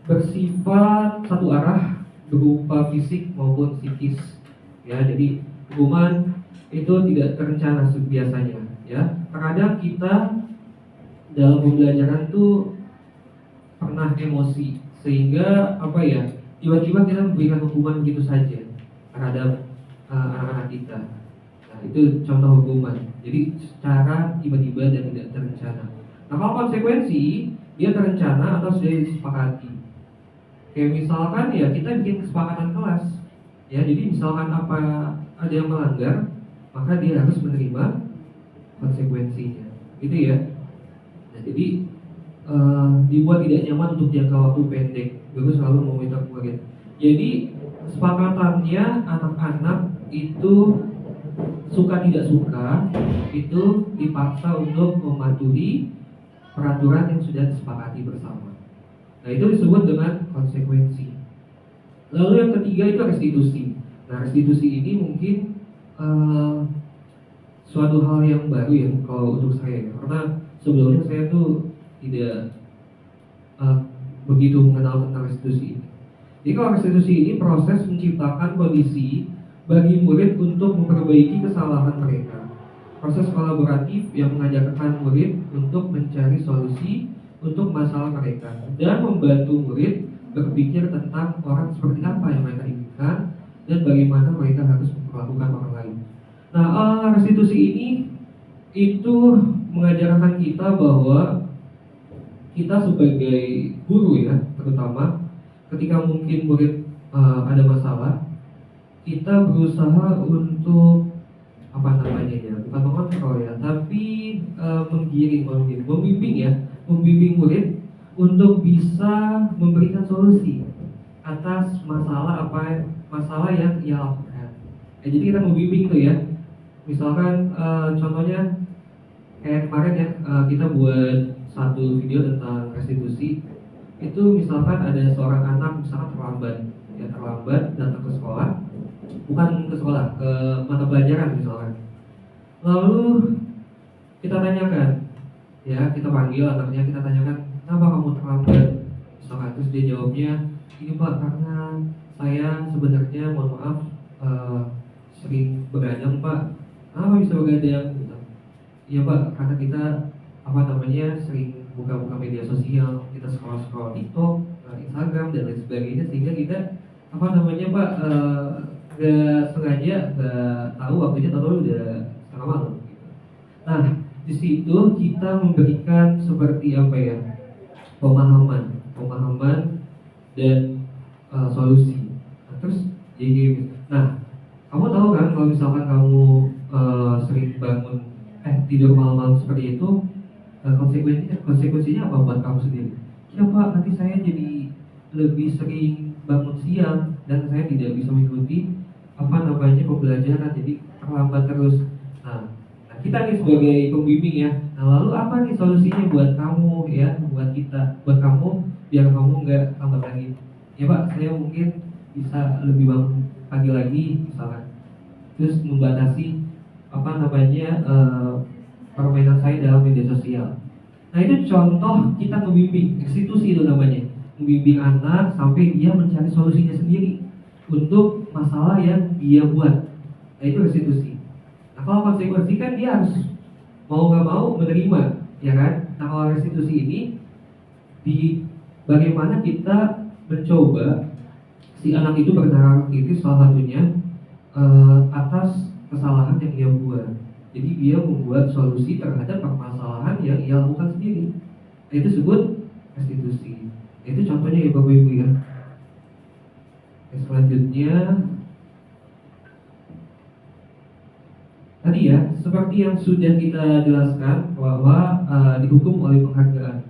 bersifat satu arah berupa fisik maupun psikis. Ya, jadi hukuman itu tidak terencana biasanya. Ya, terkadang kita dalam pembelajaran tuh pernah emosi sehingga tiba-tiba kita memberikan hukuman begitu saja terhadap anak-anak kita. Nah, itu contoh hukuman. Jadi secara tiba-tiba dan tidak terencana. Nah, kalau konsekuensi dia terencana atau sudah disepakati. Kayak misalkan ya kita bikin kesepakatan kelas. Ya, jadi misalkan ada yang melanggar, maka dia harus menerima konsekuensinya. Gitu ya. Nah, jadi dibuat tidak nyaman untuk jangka waktu pendek. Guru selalu meminta murid. Jadi kesepakatannya anak-anak itu suka tidak suka itu dipaksa untuk mematuhi peraturan yang sudah disepakati bersama. Nah itu disebut dengan konsekuensi. Lalu yang ketiga itu restitusi. Nah restitusi ini mungkin suatu hal yang baru ya kalau untuk saya, karena sebelumnya saya tuh tidak begitu mengenal tentang restitusi ini. Jadi kalau restitusi ini proses menciptakan kondisi bagi murid untuk memperbaiki kesalahan mereka. Proses kolaboratif yang mengajarkan murid untuk mencari solusi untuk masalah mereka dan membantu murid berpikir tentang orang seperti apa yang mereka inginkan dan bagaimana mereka harus memperlakukan orang lain. Nah, restitusi ini itu mengajarkan kita bahwa kita sebagai guru ya, terutama ketika mungkin murid ada masalah, kita berusaha untuk bukan mengontrol ya, tapi membimbing murid untuk bisa memberikan solusi atas masalah yang ia lakukan. Jadi kita membimbing tuh ya, misalkan contohnya kayak kemarin ya, kita buat satu video tentang restitusi. Itu misalkan ada seorang anak misalkan terlambat datang ke sekolah, bukan ke sekolah, ke mata pelajaran misalkan. Lalu kita tanyakan, ya kita panggil anaknya, kita tanyakan, kenapa kamu terlambat? Misalkan terus dia jawabnya, ini Pak, karena saya sebenarnya mohon maaf sering begadang Pak. Kenapa bisa begadang? Gitu. Iya Pak, karena kita sering buka-buka media sosial, kita scroll TikTok, Instagram dan lain sebagainya, sehingga kita Pak nggak sengaja nggak tahu waktunya, tahu udah setengah malam. Gitu. Nah di situ kita memberikan seperti pemahaman dan solusi. Nah, terus jadi, nah kamu tahu kan kalau misalkan kamu sering bangun tidur malam-malam seperti itu, konsekuensinya apa buat kamu sendiri? Ya Pak, nanti saya jadi lebih sering bangun siang dan saya tidak bisa mengikuti pembelajaran, jadi terlambat terus. Nah kita nih sebagai pembimbing ya, nah lalu apa nih solusinya buat kamu ya, buat kamu biar kamu nggak lambat lagi? Ya Pak, saya mungkin bisa lebih bangun pagi lagi misalkan, terus membatasi permainan saya dalam media sosial. Nah itu contoh kita membimbing, institusi itu namanya, membimbing anak sampai dia mencari solusinya sendiri untuk masalah yang dia buat. Nah itu restitusi. Nah kalau konsekuensi kan dia harus mau nggak mau menerima, ya kan? Nah kalau restitusi ini bagaimana kita mencoba si anak itu bernalar kritis, salah satunya atas kesalahan yang dia buat. Jadi dia membuat solusi terhadap permasalahan yang ia lakukan sendiri. Nah, itu disebut restitusi. Nah, itu contohnya ya Bapak Ibu ya. Oke, selanjutnya tadi ya, seperti yang sudah kita jelaskan bahwa dihukum oleh penghargaan.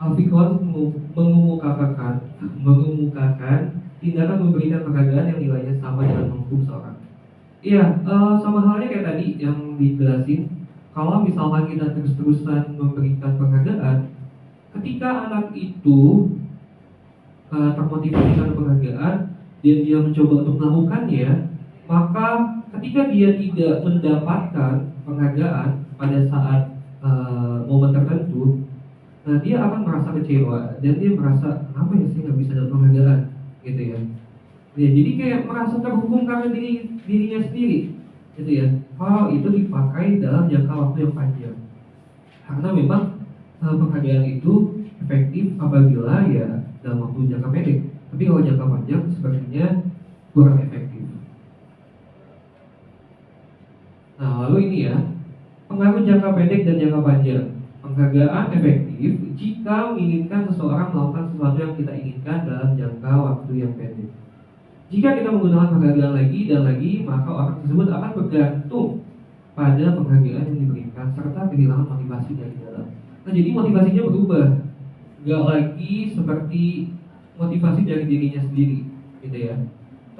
Al-Fiqh mengemukakan tindakan memberikan penghargaan yang nilainya sama dengan menghukum seorang. Iya, sama halnya kayak tadi yang dijelasin. Kalau misalkan kita terus-terusan memberikan penghargaan, ketika anak itu termotivasi karena penghargaan dan dia mencoba untuk melakukannya, maka ketika dia tidak mendapatkan penghargaan pada saat momen tertentu, nah dia akan merasa kecewa dan dia merasa kenapa ya saya nggak bisa dapat penghargaan, gitu ya. Ya, jadi kayak merasa terhukum karena dirinya sendiri, gitu ya. Hal itu dipakai dalam jangka waktu yang panjang, karena memang penghargaan itu efektif apabila ya dalam waktu jangka pendek. Tapi kalau jangka panjang sepertinya kurang efektif. Nah lalu ini ya, pengaruh jangka pendek dan jangka panjang. Penghargaan efektif jika menginginkan seseorang melakukan sesuatu yang kita inginkan dalam jangka waktu yang pendek. Jika kita menggunakan penghargaan lagi dan lagi, maka orang tersebut akan bergantung pada penghargaan yang diberikan serta kehilangan motivasi dari dalam. Nah jadi motivasinya berubah, gak lagi seperti motivasi dari dirinya sendiri, gitu ya.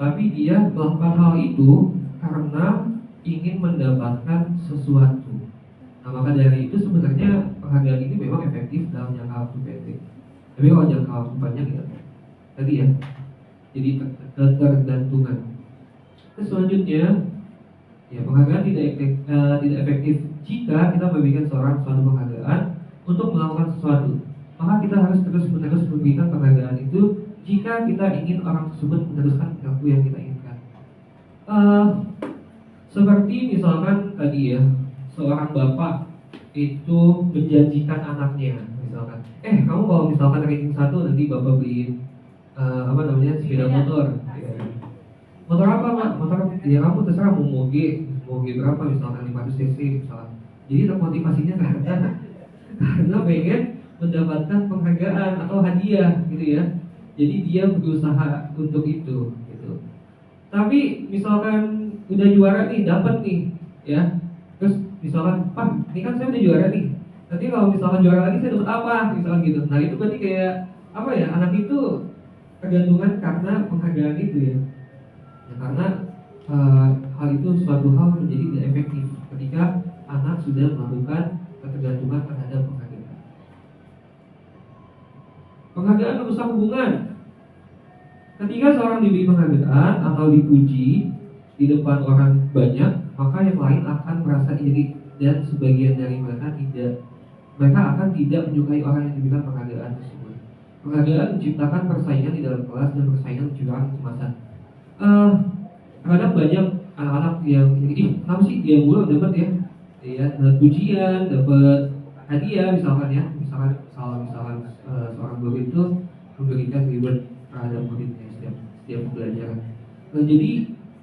Tapi dia melakukan hal itu karena ingin mendapatkan sesuatu. Nah maka dari itu sebenarnya penghargaan ini memang efektif dalam jangka waktu pendek. Tapi kalau jangka waktu panjang ya tadi ya, jadi ketergantungan. Terus selanjutnya, ya penghargaan tidak efektif jika kita memberikan seorang suatu penghargaan untuk melakukan sesuatu. Maka kita harus terus-menerus memberikan penghargaan itu jika kita ingin orang tersebut meneruskan perilaku yang kita inginkan. Seperti misalkan tadi ya, seorang bapak itu menjanjikan anaknya, misalkan, kamu kalau misalkan ranking 1 nanti bapak beliin sepeda motor. Ya. Motor apa Pak? Motor ya kamu terserah mau moge berapa, misalkan 500 cc misalkan. Jadi termotivasinya karena pengen mendapatkan penghargaan atau hadiah gitu ya. Jadi dia berusaha untuk itu gitu. Tapi misalkan udah juara nih, dapat nih ya. Terus misalkan, Pak, ini kan saya udah juara nih. Nanti kalau misalkan juara lagi saya dapat apa? Misalkan gitu. Nah, itu berarti kayak anak itu kegantungan karena penghargaan itu ya. Karena hal itu suatu hal menjadi tidak efektif ketika anak sudah melakukan ketergantungan terhadap penghargaan. Penghargaan merusak hubungan. Ketika seorang diberi penghargaan atau dipuji di depan orang banyak, maka yang lain akan merasa iri dan sebagian dari mereka akan tidak menyukai orang yang diberikan penghargaan tersebut. Penghargaan menciptakan persaingan di dalam kelas dan persaingan menciptakan kecemasan. Kadang banyak anak-anak yang kenapa sih dia mulu dapat ya dapat pujian, dapat hadiah misalkan misalkan seorang guru itu memberikan reward terhadap muridnya setiap pembelajaran. Nah, jadi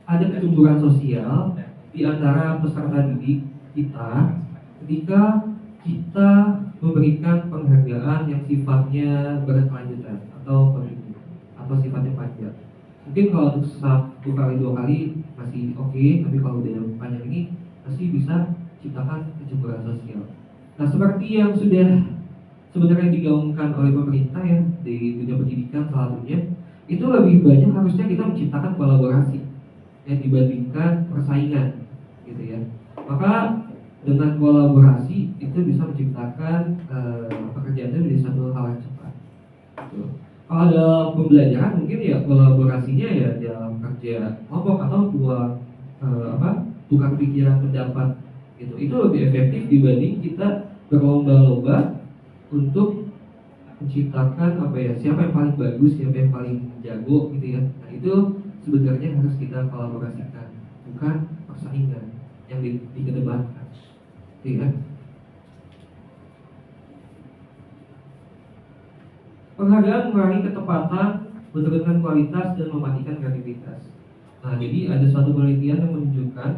ada kecemburuan sosial di antara peserta didik kita ketika kita memberikan penghargaan yang sifatnya berkelanjutan atau kontinu atau sifatnya panjang. Mungkin kalau untuk 1 kali 2 kali masih oke, tapi kalau udah panjang ini pasti bisa ciptakan kecemburuan sosial. Nah, seperti yang sudah sebenarnya digaungkan oleh pemerintah ya di dunia pendidikan salah satunya, itu lebih banyak harusnya kita menciptakan kolaborasi yang dibandingkan persaingan gitu ya. Maka dengan kolaborasi itu bisa menciptakan pekerjaan itu menjadi satu hal yang cepat gitu. Kalau ada pembelajaran mungkin ya kolaborasinya ya dalam kerja kelompok atau tukar pikiran pendapat gitu. Itu lebih efektif dibanding kita berlomba-lomba untuk menciptakan siapa yang paling bagus, siapa yang paling jago gitu ya. Nah, itu sebenarnya harus kita kolaborasikan, bukan persaingan yang dikedepankan. Gitu ya. Penghargaan mengurangi ketepatan, menurunkan kualitas dan mematikan kreativitas. Nah, jadi ada suatu penelitian yang menunjukkan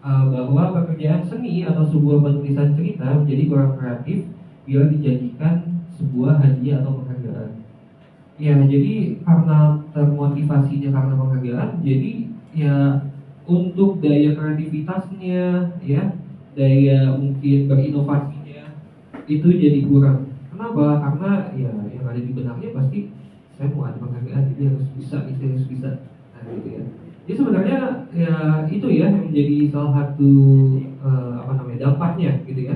bahwa pekerjaan seni atau sebuah penulisan cerita menjadi kurang kreatif bila dijanjikan sebuah hadiah atau penghargaan. Ya, jadi karena termotivasinya karena penghargaan, jadi ya untuk daya kreativitasnya, ya daya mungkin berinovasinya itu jadi kurang. Kenapa? Karena ya yang ada di benaknya pasti saya mau ada penghargaan, jadi harus bisa. Nah, gitu ya. Jadi sebenarnya ya itu ya yang menjadi salah satu dampaknya gitu ya.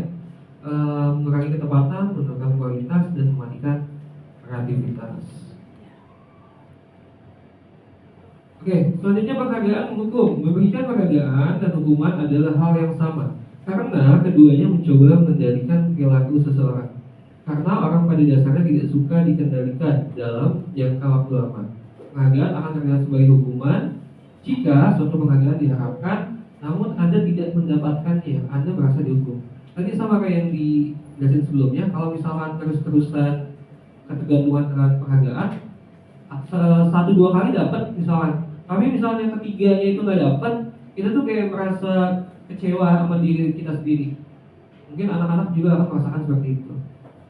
Mengurangi ketepatan, menurunkan kualitas dan mematikan kreativitas. Oke, selanjutnya penghargaan menghukum. Memberikan penghargaan dan hukuman adalah hal yang sama, karena keduanya mencoba mengendalikan perilaku seseorang. Karena orang pada dasarnya tidak suka dikendalikan dalam jangka waktu lama. Penghargaan akan terlihat sebagai hukuman jika suatu penghargaan diharapkan, namun Anda tidak mendapatkannya, Anda merasa dihukum. Tadi sama kayak yang dijelasin sebelumnya, kalau misalkan terus-terusan ketergantungan terhadap penghargaan, 1-2 kali dapat misalkan, tapi misalnya yang ketiganya itu nggak dapat, kita tuh kayak merasa kecewa sama diri kita sendiri. Mungkin anak-anak juga akan merasakan seperti itu.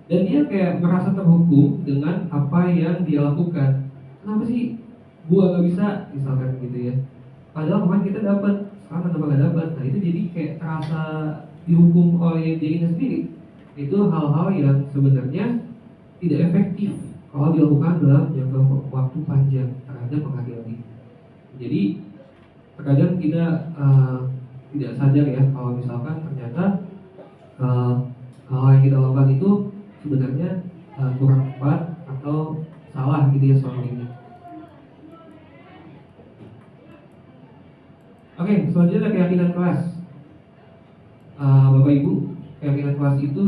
Dan dia kayak merasa terhukum dengan apa yang dia lakukan. Kenapa sih gua nggak bisa, misalkan gitu ya. Padahal kemarin kita dapat, sekarang kenapa nggak dapat? Nah itu jadi kayak terasa dihukum oleh dirinya sendiri. Itu hal-hal yang sebenarnya tidak efektif kalau dilakukan dalam jangka waktu panjang terhadap penghargaan ini. Jadi terkadang kita tidak sadar ya kalau misalkan ternyata hal yang kita lakukan itu sebenarnya kurang tepat atau salah gitu ya soal ini. Oke, selanjutnya keyakinan kelas. Bapak Ibu, keyakinan kelas itu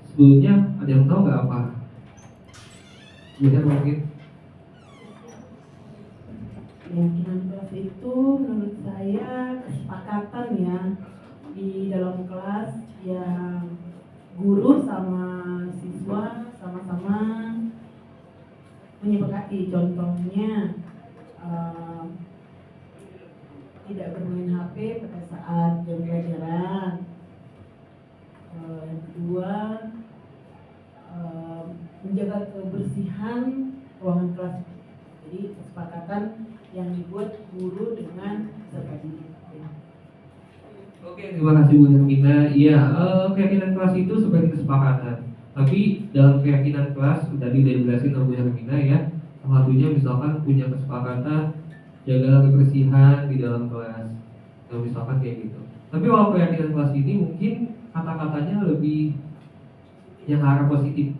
sebelumnya ada yang tahu nggak apa? Sebelumnya mungkin. Keyakinan kelas itu menurut saya kesepakatan ya di dalam kelas yang guru sama siswa sama-sama menyepakati. Contohnya tidak bermain HP pada saat jam pelajaran. Yang kedua, menjaga kebersihan ruangan kelas. Jadi kesepakatan yang dibuat guru dengan peserta didik. Oke, terima kasih Bu Hermina. Iya, keyakinan kelas itu sebagai kesepakatan. Tapi dalam keyakinan kelas tadi udah dijelasin oleh Bu Hermina ya. Salah satunya misalkan punya kesepakatan jaga kebersihan di dalam kelas. Nah, misalkan kayak gitu. Tapi kalau keyakinan kelas ini mungkin kata-katanya lebih yang arah positif.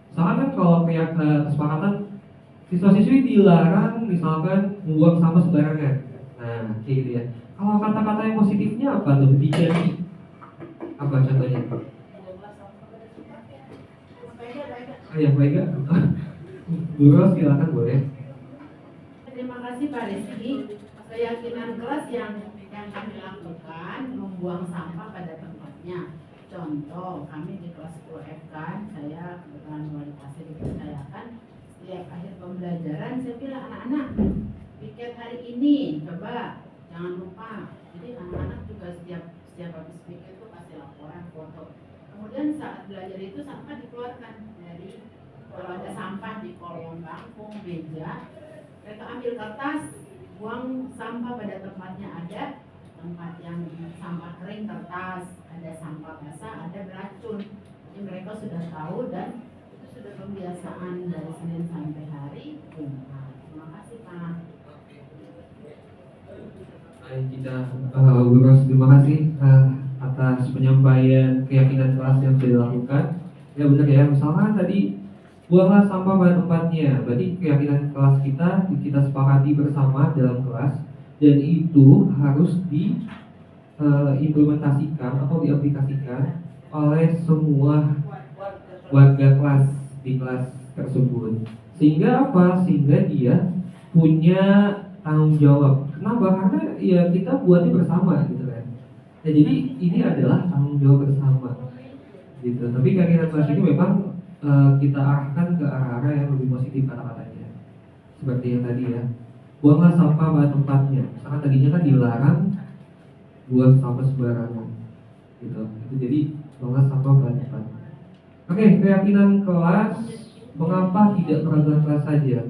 Misalkan kan kalau kesepakatan siswa-siswi dilarang misalkan membuang sampah sembarangan. Nah, kayak gitu ya. Kalau kata-kata yang positifnya apa tuh? Dijanji. Apa contohnya? Oh ya, baik ya. Bu Ros, silakan boleh. Terima kasih Pak Rizky. Keyakinan kelas yang kami lakukan membuang sampah pada tempatnya. Contoh, kami di kelas 10F kan, saya kebetulan wali kelas dipercayakan setiap akhir pembelajaran saya bilang anak-anak piket hari ini coba jangan lupa. Jadi anak-anak juga setiap habis piket itu kasih laporan foto. Kemudian saat belajar itu sampah dikeluarkan dari kalau ada sampah di kolong bangku, meja, mereka ambil kertas, buang sampah pada tempatnya. Ada tempat yang sampah kering kertas, ada sampah basah, ada beracun. Jadi mereka sudah tahu dan itu sudah pembiasaan dari Senin sampai hari Jumat. Terima kasih Pak. Baik, kita Bu Ros, terima kasih atas penyampaian keyakinan kelas yang sudah dilakukan. Ya benar ya, misalkan tadi buanglah sampah pada tempatnya. Berarti keyakinan kelas kita sepakati bersama dalam kelas, dan itu harus diimplementasikan atau diaplikasikan oleh semua warga kelas di kelas tersebut. Sehingga apa? Sehingga dia punya tanggung jawab. Kenapa? Karena ya kita buatnya bersama gitu kan. Nah, jadi ini adalah tanggung jawab bersama gitu. Tapi keyakinan kelas ini memang kita arahkan ke arah-arah yang lebih positif kata-katanya. Seperti yang tadi ya, buanglah sampah pada tempatnya. Misalkan tadinya kan dilarang buang sampah sembarangan gitu. Itu jadi buanglah sampah pada tempatnya. Oke, keyakinan kelas, mengapa tidak peraturan kelas saja?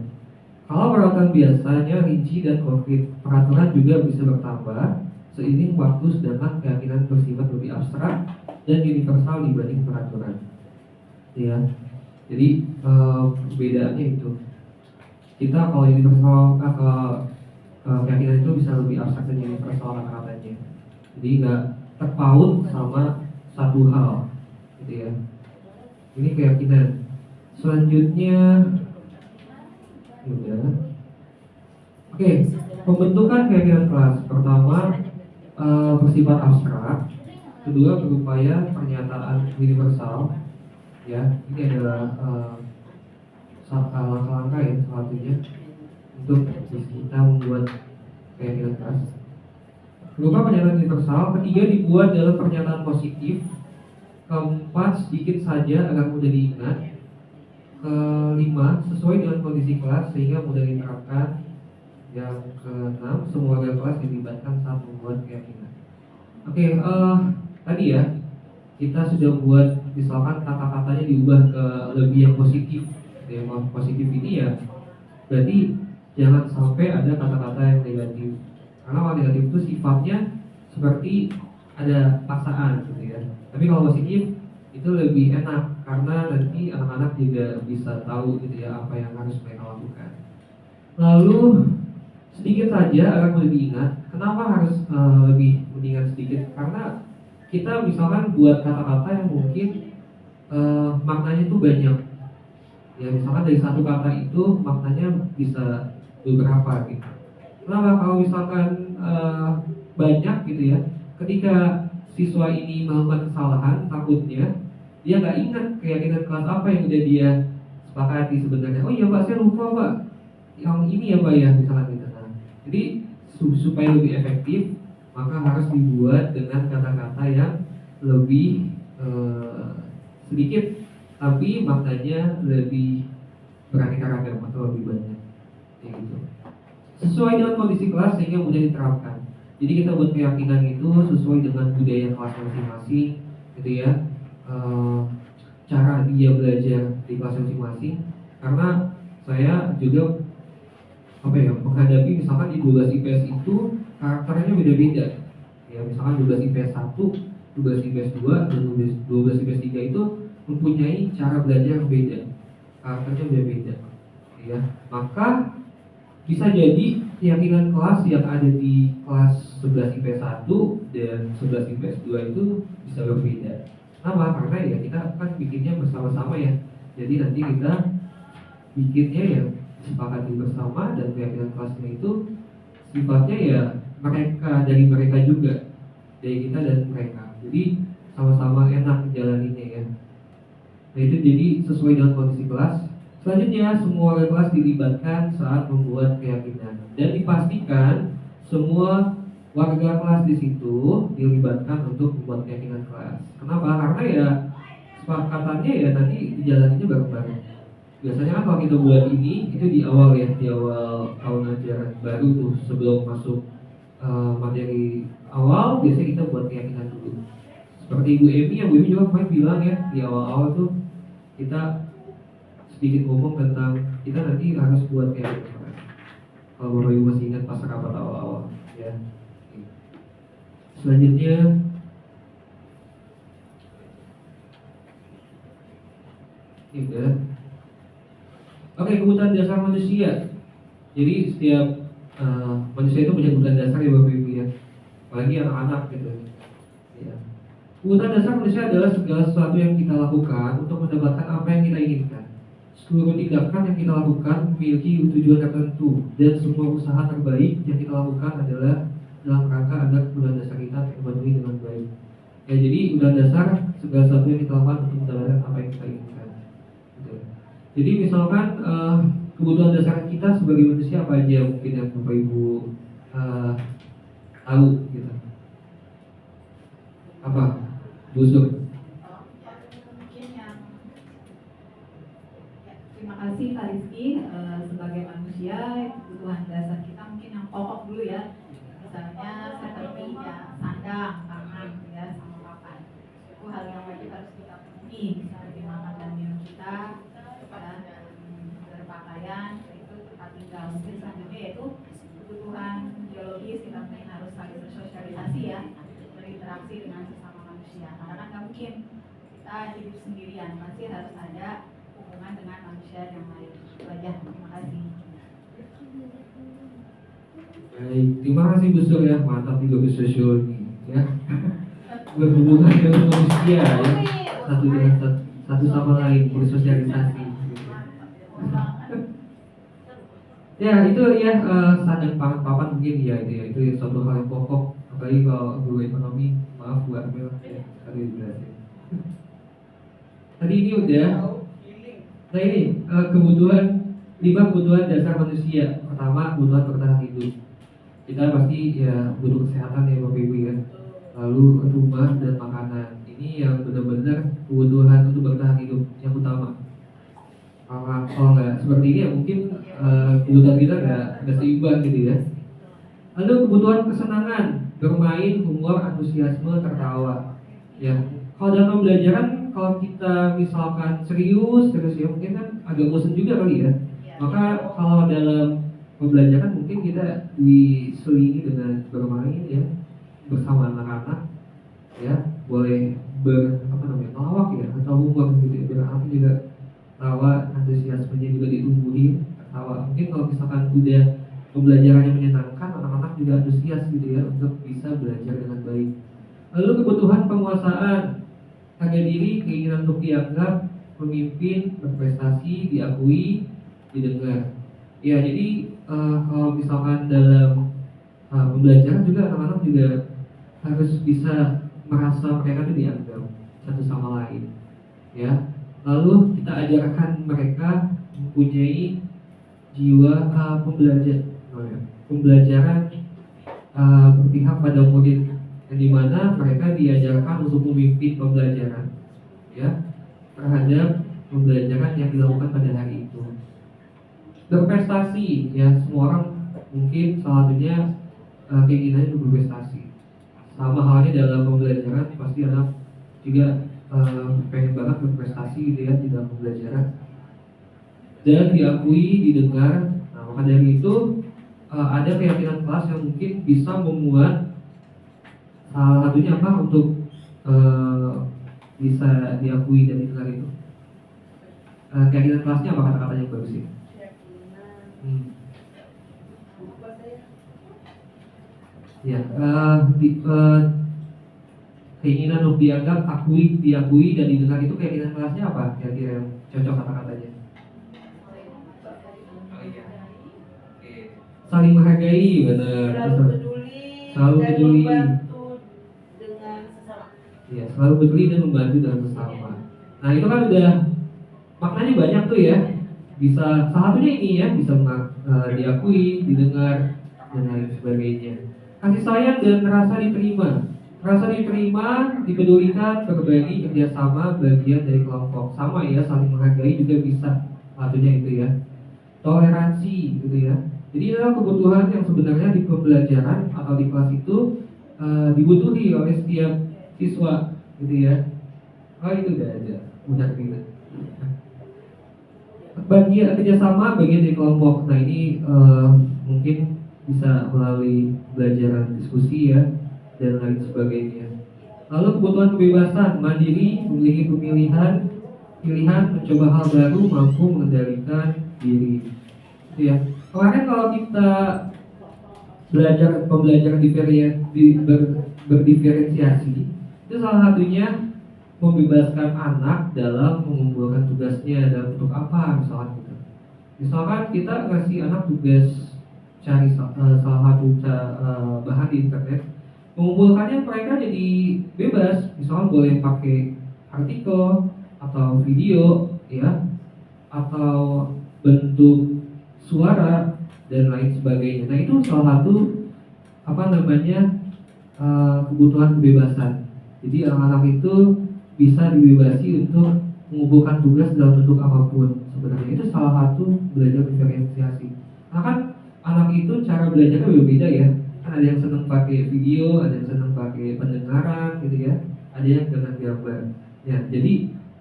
Kalau peraturan biasanya rinci dan konkret, peraturan juga bisa bertambah seiring waktu, sedangkan keyakinan bersifat lebih abstrak dan universal dibanding peraturan. Ya, jadi perbedaannya itu. Kita kalau universal keyakinan itu bisa lebih abstrak dan universal kata-katanya. Jadi nggak terpaut sama satu hal, gitu ya. Ini keyakinan. Selanjutnya, ya. Oke, pembentukan keyakinan kelas. Pertama, bersifat abstrak. Kedua, berupaya pernyataan universal. Ya, ini adalah langkah-langkah ya selanjutnya untuk kita membuat keyakinan kelas. Berupa pernyataan universal. Ketiga, dibuat dalam pernyataan positif. Keempat, sedikit saja agar mudah diingat. Kelima, sesuai dengan kondisi kelas sehingga mudah diterapkan. Yang keenam, semua warga kelas dilibatkan saat membuat keyakinan. Oke, tadi ya kita sudah buat, misalkan kata-katanya diubah ke lebih yang positif. Yang positif ini ya berarti jangan sampai ada kata-kata yang negatif. Karena kalau negatif itu sifatnya seperti ada paksaan gitu ya. Tapi kalau positif itu lebih enak karena nanti anak-anak juga bisa tahu gitu ya apa yang harus mereka lakukan. Lalu sedikit saja agar mudah diingat. Kenapa harus lebih mengingat sedikit? Karena kita misalkan buat kata-kata yang mungkin maknanya itu banyak. Ya misalkan dari satu kata itu maknanya bisa beberapa gitu. Kenapa? Kalau misalkan banyak gitu ya, ketika siswa ini melakukan kesalahan, takutnya dia nggak ingat keyakinan kelas apa yang udah dia sepakati sebenarnya. Oh iya Pak, saya lupa Pak, yang ini ya Pak ya, misalkan gitu. Nah, jadi supaya lebih efektif, maka harus dibuat dengan kata-kata yang lebih sedikit, tapi maknanya lebih beraneka ragam atau lebih banyak, kayak gitu. Sesuai dengan kondisi kelas sehingga mudah diterapkan. Jadi kita buat keyakinan itu sesuai dengan budaya kelas masing-masing, gitu ya. Cara dia belajar di kelas masing-masing. Karena saya juga menghadapi misalkan di 12 IPS itu karakternya beda-beda. Ya misalkan 12 IPS 1, 12 IPS 2, dan 12 IPS 3 itu mempunyai cara belajar yang beda. Karakternya beda-beda. Ya, maka bisa jadi keyakinan kelas yang ada di kelas 11 IPS 1 dan 11 IPS 2 itu bisa berbeda. Kenapa? Karena ya kita kan bikinnya bersama-sama ya. Jadi nanti kita bikinnya ya sepakati bersama, dan keyakinan kelasnya itu sifatnya ya mereka dari mereka juga, dari kita dan mereka. Jadi sama-sama enak menjalaninya ya. Nah itu jadi sesuai dengan kondisi kelas. Selanjutnya semua wali kelas dilibatkan saat membuat keyakinan dan dipastikan semua warga kelas di situ dilibatkan untuk membuat keyakinan kelas. Kenapa? Karena ya kesepakatannya ya nanti dijalaninya bareng-bareng. Biasanya kan kalau kita buat ini itu di awal ya, di awal tahun ajaran baru tuh sebelum masuk materi awal biasanya kita buat keyakinan dulu. Seperti Ibu Emi, ya Bu Emi juga kemarin bilang ya di awal-awal tuh kita sedikit ngomong tentang kita nanti harus buat keyakinan. Kalau Bapak Ibu masih ingat pas rapat awal-awal ya. Selanjutnya ini udah. Oke, kebutuhan dasar manusia. Jadi setiap manusia itu punya kebutuhan dasar ya Bapak Ibu ya. Apalagi anak-anak gitu. Ya. Kebutuhan dasar manusia adalah segala sesuatu yang kita lakukan untuk mendapatkan apa yang kita inginkan. Seluruh tindakan yang kita lakukan memiliki tujuan tertentu dan semua usaha terbaik yang kita lakukan adalah dalam rangka agar kebutuhan dasar kita terpenuhi dengan baik. Ya, jadi kebutuhan dasar segala sesuatu yang kita lakukan untuk mendapatkan apa yang kita inginkan. Jadi misalkan kebutuhan dasar kita sebagai manusia apa aja mungkin yang Bapak Ibu tahu gitu. Apa? Busur. Mungkin yang terima kasih Kak Rizky. Sebagai manusia kebutuhan dasar kita mungkin yang pokok dulu ya. Misalnya seperti ya sandang, pangan, ya sama papan. Itu hal yang wajib harus kita penuhi. Misalnya makan dan minum kita. Dan berpakaian itu tempat tinggal. Mungkin selanjutnya yaitu kebutuhan biologis kita mungkin harus saling bersosialisasi ya, berinteraksi dengan sesama manusia. Karena kan nggak mungkin kita hidup sendirian, pasti harus ada hubungan dengan manusia yang lain. Itu aja. Terima kasih. Baik, terima kasih Bu Sur ya, mantap juga Bu Sosiologi ya. Berhubungan dengan manusia ya, satu dengan satu sama lain, bersosialisasi. Ya itu ya sandang pangan papan mungkin ya itu suatu hal yang pokok, apalagi kalau guru ekonomi, maaf Bu Amel ya tadi dijelasin. Tadi ini udah. Nah ini kebutuhan 5 kebutuhan dasar manusia. Pertama kebutuhan bertahan hidup. Kita pasti ya butuh kesehatan ya Bapak Ibu ya. Lalu rumah dan makanan. Ini yang benar-benar kebutuhan untuk bertahan hidup yang utama. Kalau nggak seperti ini ya mungkin kebutuhan kita nggak seimbang gitu ya. Lalu kebutuhan kesenangan, bermain, humor, antusiasme, tertawa. Ya, kalau dalam pembelajaran kalau kita misalkan serius ya mungkin kan agak bosan juga kali ya. Maka kalau dalam pembelajaran mungkin kita diselingi dengan bermain ya bersama anak-anak ya, boleh melawak ya atau humor gitu ya, biar anak juga tawa, antusiasmenya juga ditumbuhin, tawa. Mungkin kalau misalkan udah pembelajarannya menyenangkan, anak-anak juga antusias gitu ya untuk bisa belajar dengan baik. Lalu kebutuhan penguasaan, harga diri, keinginan untuk dianggap, memimpin, berprestasi, diakui, didengar. Ya jadi kalau misalkan dalam pembelajaran juga anak-anak juga harus bisa merasa mereka itu dianggap satu sama lain. Ya. Lalu kita ajarkan mereka mempunyai jiwa pembelajaran berpihak pada murid, yang dimana mereka diajarkan untuk memimpin pembelajaran, ya, terhadap pembelajaran yang dilakukan pada hari itu. Berprestasi, ya semua orang mungkin salah satunya keinginannya untuk berprestasi. Sama halnya dalam pembelajaran pasti anak juga pengen banget berprestasi gitu ya di dalam pembelajaran dan diakui, didengar. Nah maka dari itu ada keyakinan kelas yang mungkin bisa memuat salah satunya apa untuk bisa diakui dan didengar itu. Keyakinan kelasnya apa kata-katanya yang bagus sih? Ya, keinginan untuk dianggap, diakui dan didengar itu keyakinan kelasnya apa? Kira-kira yang cocok kata-katanya? Saling menghargai, benar. Selalu peduli Selalu dan peduli. membantu dengan sesama. Iya, selalu peduli dan membantu dalam sesama. Nah itu kan udah maknanya banyak tuh ya. Bisa salah satunya ini ya, bisa diakui, didengar dan lain sebagainya. Kasih sayang dan rasa diterima, dipedulikan, berbagi, kerjasama, bagian dari kelompok. Sama ya, saling menghargai juga bisa. Satunya itu ya. Toleransi gitu ya. Jadi adalah kebutuhan yang sebenarnya di pembelajaran atau di kelas itu dibutuhi oleh setiap siswa gitu ya. Oh itu udah ada, udah gitu. Bagian kerjasama, bagian dari kelompok. Nah ini mungkin bisa melalui pembelajaran diskusi ya dan lain sebagainya. Lalu kebutuhan kebebasan, mandiri, memiliki pilihan, mencoba hal baru, mampu mengendalikan diri. Itu ya. Kemarin kalau kita pembelajaran berdiferensiasi, itu salah satunya membebaskan anak dalam mengumpulkan tugasnya dalam bentuk apa misalkan gitu. Misalkan kita kasih anak tugas cari salah satu bahan di internet, mengumpulkannya mereka jadi bebas, misalkan boleh pakai artikel atau video ya, atau bentuk suara dan lain sebagainya. Nah itu salah satu kebutuhan kebebasan. Jadi anak-anak itu bisa dibebasi untuk mengumpulkan tugas dalam bentuk apapun. Sebenarnya itu salah satu belajar diferensiasi. Nah kan anak itu cara belajarnya berbeda ya. Kan ada yang senang pakai video, ada yang senang pakai pendengaran gitu ya, ada yang dengan gambar. Ya, jadi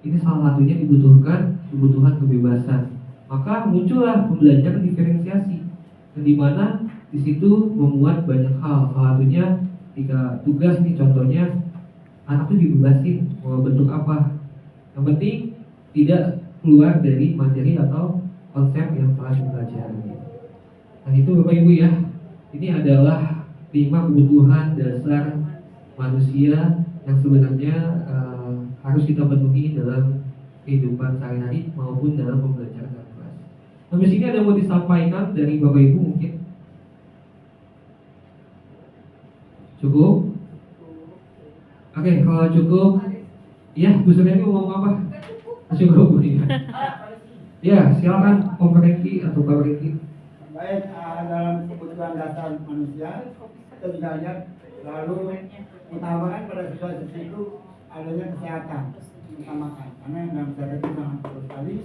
ini salah satunya dibutuhkan kebutuhan kebebasan. Maka muncullah pembelajaran diferensiasi, yang dimana di situ memuat banyak hal. Salah satunya jika tugas nih contohnya anak itu dibebasin mau bentuk apa, yang penting tidak keluar dari materi atau konsep yang telah dipelajari. Nah itu Bapak Ibu ya, ini adalah 5 kebutuhan dasar manusia yang sebenarnya harus kita penuhi dalam kehidupan sehari-hari maupun dalam pembelajaran kelas. Sampai sini ada yang mau disampaikan dari Bapak Ibu mungkin? Cukup? Oke, kalau cukup, ya Bu Suryani mau ngomong apa? Cukup Bu. Ya, silakan Om Rengki atau Pak Rengki. Baik, dalam kebutuhan dasar manusia kita juga lihat lalu utamakan pada situasi itu adanya kesehatan utamakan, karena dalam kesehatan itu sangat perlu sekali.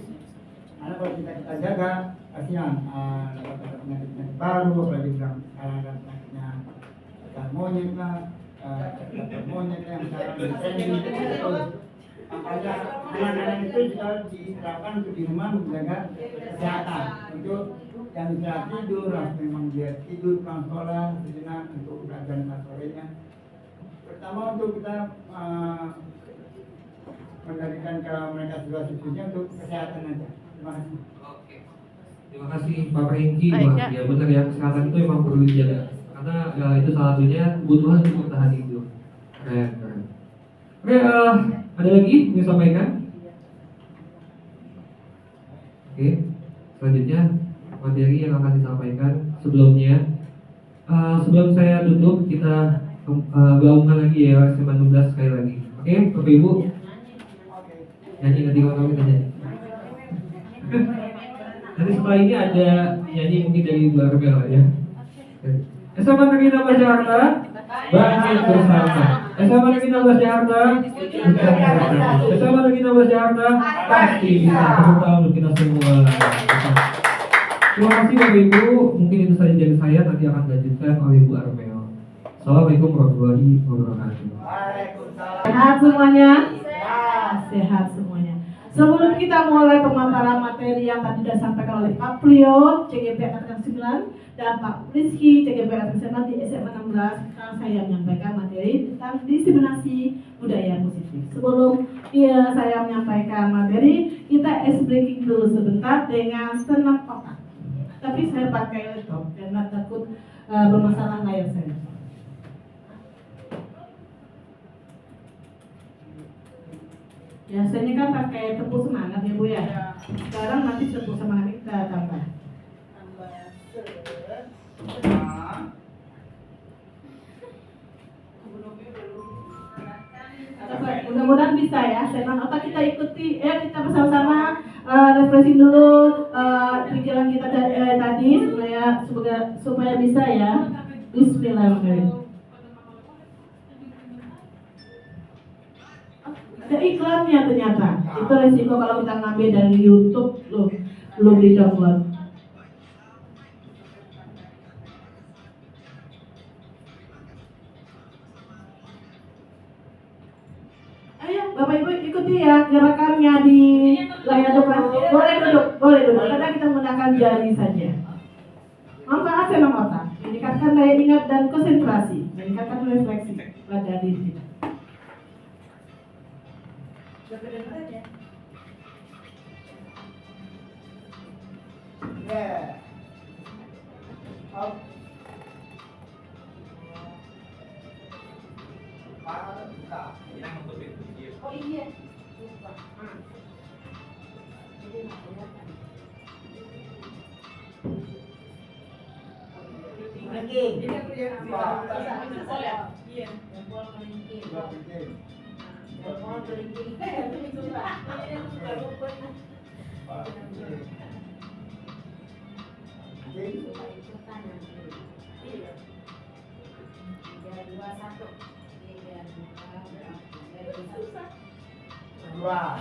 Karena kalau kita jaga, kasihan dapat penyakit baru, apalagi bilang sekarang ada penyakitnya cacar monyet lah, monyet yang sekarang bertanding. Makanya anak-anak itu juga diterapkan untuk di rumah menjaga kesehatan. Untuk yang bisa tidur, memang dia tidur pulang sekolah sejenak untuk belajar sorenya. Pertama untuk kita menjadikan ke mereka juga sisanya untuk kesehatan aja. Terima kasih. Oke. Terima kasih Pak Rengki. Wah, ya benar ya, kesehatan itu memang perlu dijaga. Karena itu salah satunya kebutuhan untuk bertahan hidup. Keren. Oke, ada lagi yang disampaikan? Oke, selanjutnya materi yang akan disampaikan sebelumnya. Sebelum saya tutup, kita gaungkan lagi ya SMA 16 sekali lagi. Oke, Bapak Ibu. Nyanyi nanti kalau kami nyanyi. Nanti setelah ini ada nyanyi mungkin dari Ibu Arbel ya. SMA Negeri 16 Jakarta, bangkit bersama. SMA Negeri 16 Jakarta, SMA Negeri 16 Jakarta, pasti bisa. Tepuk tangan untuk kita semua. Terima kasih Bapak Ibu, mungkin itu saja dari saya, nanti akan dilanjutkan oleh Ibu Armel. Assalamualaikum warahmatullahi wabarakatuh. Sehat semuanya? Sehat semuanya. Sebelum kita mulai pemaparan materi yang tadi sudah disampaikan oleh Pak Priyo, CGP Angkatan 9, dan Pak Rizky, CGP Angkatan 9 di SMA 16, sekarang saya menyampaikan materi tentang diseminasi budaya positif. Sebelum saya menyampaikan materi, kita ice breaking dulu sebentar dengan senam otak. Tapi saya pakai laptop karena takut bermasalah layar saya. Biasanya kan pakai tepuk semangat ya Bu ya. Sekarang nanti tepuk semangat kita tambah. Mudah-mudahan bisa ya. Setan otak kita ikuti, kita bersama-sama refreshing dulu pikiran kita tadi supaya bisa ya. Bismillahirrahmanirrahim. Ada iklannya ternyata. Itu resiko kalau kita ngambil dari YouTube loh, belum di download. Ayo Bapak Ibu ikuti ya gerakannya di layar depan. Boleh duduk. Karena kita menggunakan jari saja. Manfaat senam otak, meningkatkan daya ingat dan konsentrasi, meningkatkan refleksi pada diri kita. Oh iya, lupa. Jadi nggak kelihatan. Ranking. Iya. Jempol kelingking. Jempol kelingking. Itu Pak. Suka ikutan nanti. Iya. 3, 2, 1. 3, 2, 1. Dua.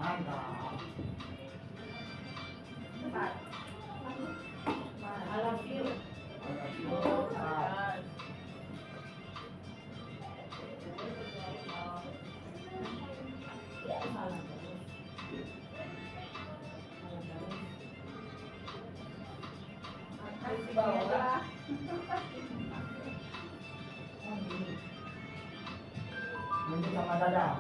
Mantap. Ini sama dada.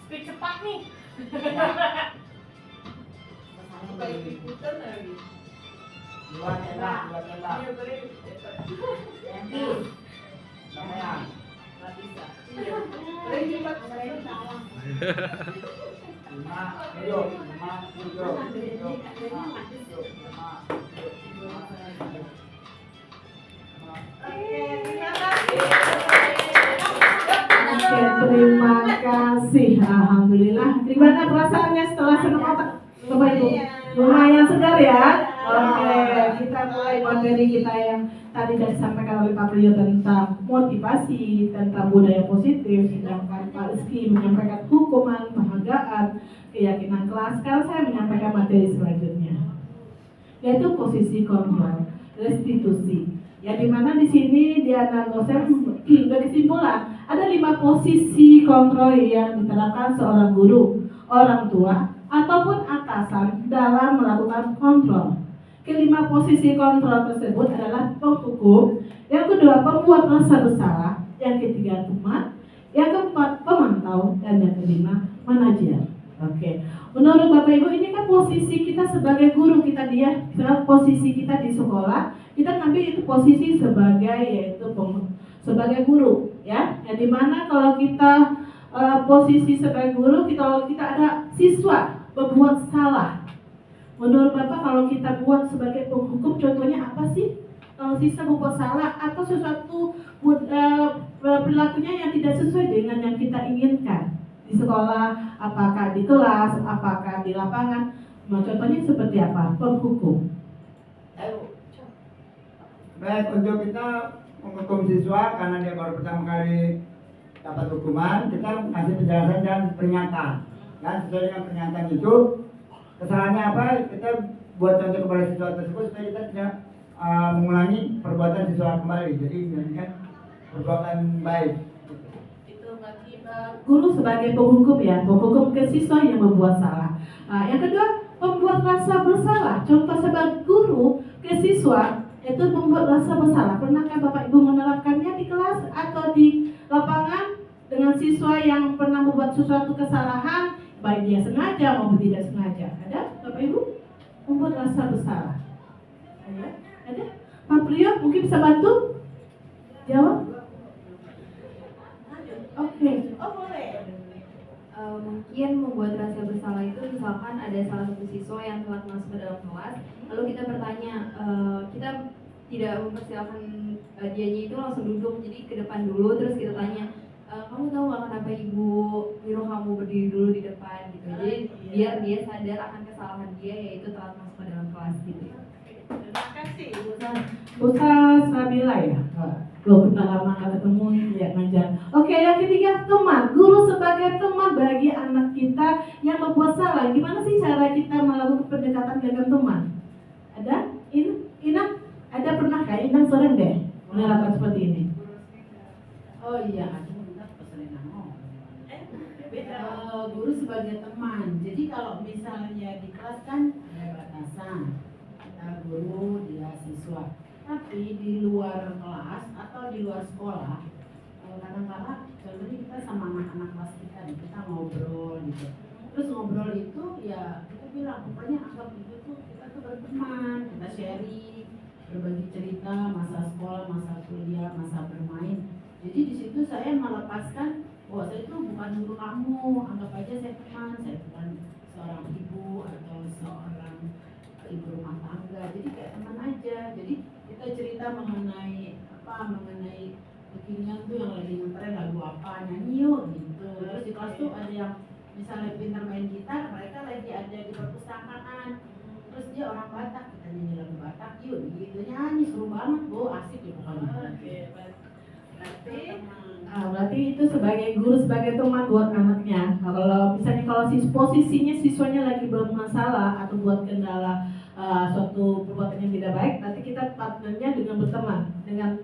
Speed cepat nih. Dua tembak. Namanya. Terima kasih, alhamdulillah. Gimana perasaannya setelah senam otak, Bapak Ibu? Lumayan segar ya. Oke, kita mulai materi kita yang tadi sudah disampaikan oleh Pak Priyo tentang motivasi, tentang budaya positif, sedangkan Pak Rizky menyampaikan hukuman, penghargaan, keyakinan kelas. Sekarang saya menyampaikan materi selanjutnya, yaitu posisi kontrol, restitusi. Ya, dimana di sini di anak dosen dari kesimpulan ada 5 posisi kontrol yang diterapkan seorang guru, orang tua, ataupun atasan dalam melakukan kontrol. Kelima posisi kontrol tersebut adalah penghukum, yang kedua pembuat rasa bersalah, yang ketiga teman, yang keempat pemantau, dan yang kelima manajer. Oke, menurut Bapak Ibu ini kan posisi kita sebagai guru kita posisi kita di sekolah, kita ngambil itu posisi sebagai sebagai guru ya. Yang dimana kalau kita posisi sebagai guru, kalau kita ada siswa berbuat salah, menurut Bapak kalau kita buat sebagai penghukum contohnya apa sih? Kalau siswa berbuat salah atau sesuatu perilakunya yang tidak sesuai dengan yang kita inginkan di sekolah, apakah di kelas, apakah di lapangan. Nah, contohnya seperti apa? Penghukum. Baik, untuk kita menghukum siswa karena dia baru pertama kali dapat hukuman, kita kasih penjelasan dan peringatan. Dan sesuai dengan peringatan itu, kesalahannya apa? Kita buat contoh kepada siswa tersebut supaya kita tidak mengulangi perbuatan siswa kembali. Jadi menjadikan perbuatan baik. Itu berarti guru sebagai penghukum ya, penghukum ke siswa yang membuat salah. Yang kedua, membuat rasa bersalah. Contoh sebagai guru ke siswa itu membuat rasa bersalah. Pernahkah Bapak Ibu menerapkannya di kelas atau di lapangan dengan siswa yang pernah membuat sesuatu kesalahan, baik dia sengaja maupun tidak sengaja? Ada Bapak Ibu? Membuat rasa bersalah. Ada? Pak Priyo mungkin bisa bantu? Jawab? Oke. Oh boleh. Mungkin membuat rasa bersalah itu misalkan ada salah satu siswa yang telat masuk ke dalam kelas, lalu kita bertanya, kita tidak mempersilahkan dianya itu langsung duduk, jadi ke depan dulu, terus kita tanya, kamu tahu nggak kenapa ibu nyuruh kamu berdiri dulu di depan gitu, jadi biar dia sadar akan kesalahan dia yaitu telat masuk ke dalam kelas gitu. Terima kasih Busa Sabila ya. Loh, kita lama nggak ketemu ya ngajar. Oke, yang ketiga teman. Guru sebagai teman bagi anak kita yang membuat salah. Gimana sih cara kita melakukan pendekatan dengan teman? Ada? Inang? Ada pernah kah? Inang sering deh menerapkan seperti ini. Oh iya, guru sebagai teman. Jadi kalau misalnya di kelas kan ada batasan, kita guru dia siswa. Tapi di luar kelas atau di luar sekolah, kadang-kadang contohnya kita sama anak-anak kelas kita nih, kita ngobrol gitu. Terus ngobrol itu ya kita bilang, pokoknya anggap itu tuh kita tuh berteman, kita sharing, berbagi cerita masa sekolah, masa kuliah, masa bermain. Jadi di situ saya melepaskan bahwa saya itu bukan guru kamu, anggap aja saya teman, saya bukan seorang ibu atau seorang ibu rumah tangga. Jadi kayak teman aja. Jadi kita cerita mengenai kekinian tuh yang lagi ngetren lagu apa, nyanyi yuk gitu. Terus di kelas tuh ada yang misalnya pintar main gitar, mereka lagi ada di perpustakaan. Terus dia orang Batak, kita nyanyi lagu Batak yuk gitu, nyanyi seru banget, asik ya pokoknya. Berarti itu sebagai guru sebagai teman buat anaknya. Kalau misalnya posisinya siswanya lagi bermasalah atau buat kendala suatu perbuatan yang tidak baik, nanti kita partnernya dengan berteman dengan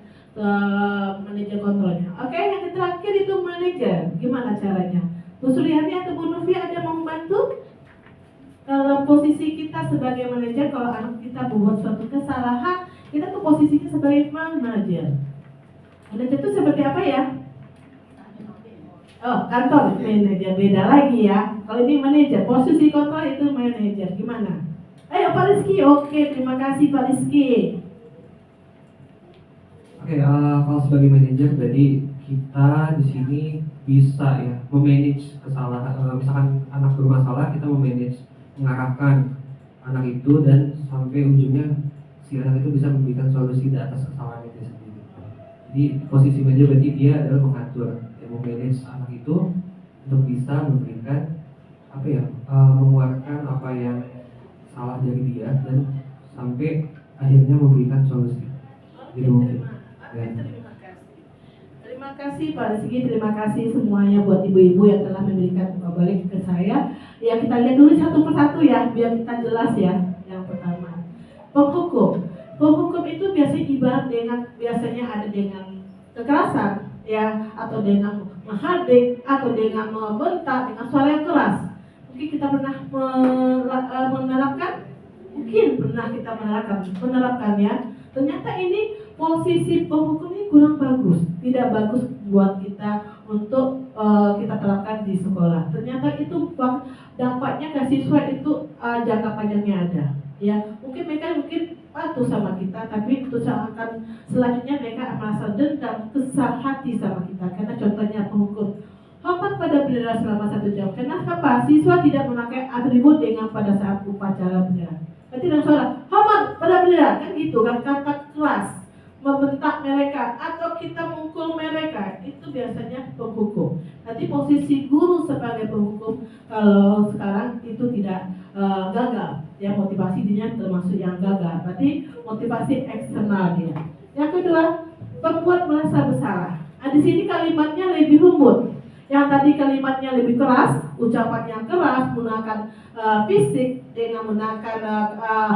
manajer kontrolnya. Oke, yang terakhir itu manajer. Gimana caranya? Bu Suryani atau Bu Novi ada mau membantu? Kalau posisi kita sebagai manajer, kalau anak kita membuat suatu kesalahan, kita tuh posisinya sebagai manajer. Manajer itu seperti apa ya? Oh, kantor manajer, beda lagi ya. Kalau ini manajer, posisi kontrol itu manajer. Gimana? Ayo Pak Rizky, oke, terima kasih Pak Rizky. Oke, kalau sebagai manajer berarti kita di sini bisa ya memanage kesalahan. Misalkan anak bermasalah, kita memanage, mengarahkan anak itu dan sampai ujungnya si anak itu bisa memberikan solusi di atas kesalahan itu sendiri. Jadi posisi manajer berarti dia adalah mengatur, memanage anak itu untuk bisa memberikan mengeluarkan apa yang salah dari dia dan sampai akhirnya memberikan solusi. Gitu mungkin. Terima kasih Pak Rizky, terima kasih semuanya buat ibu-ibu yang telah memberikan balik ke saya. Ya kita lihat dulu satu persatu ya, biar kita jelas ya. Yang pertama, penghukum. Penghukum itu biasanya ibarat biasanya ada dengan kekerasan, ya, atau dengan menghardik, atau dengan membentak, dengan suara yang keras. Mungkin kita pernah menerapkan, mungkin pernah kita menerapkan ya. Ternyata ini posisi penghukum ini kurang bagus, tidak bagus buat kita untuk kita terapkan di sekolah. Ternyata itu dampaknya ke siswa itu jangka panjangnya ada. Ya, mungkin mereka patuh sama kita, tapi itu akan selanjutnya mereka merasa dendam, kesal hati sama kita. Karena contohnya penghukum hormat pada bendera selama 1 jam. Kenapa? Siswa tidak memakai atribut dengan pada saat upacara bendera. Berarti dengan suara hormat pada bendera kan gitu kan, kata keras membentak mereka atau kita mukul mereka itu biasanya penghukum. Nanti posisi guru sebagai penghukum kalau sekarang itu tidak gagal, ya motivasi dia termasuk yang gagal. Berarti motivasi eksternal dia. Yang kedua, pembuat merasa bersalah. Di sini kalimatnya lebih lembut. Yang tadi kalimatnya lebih keras, ucapannya keras, menggunakan fisik dengan menggunakan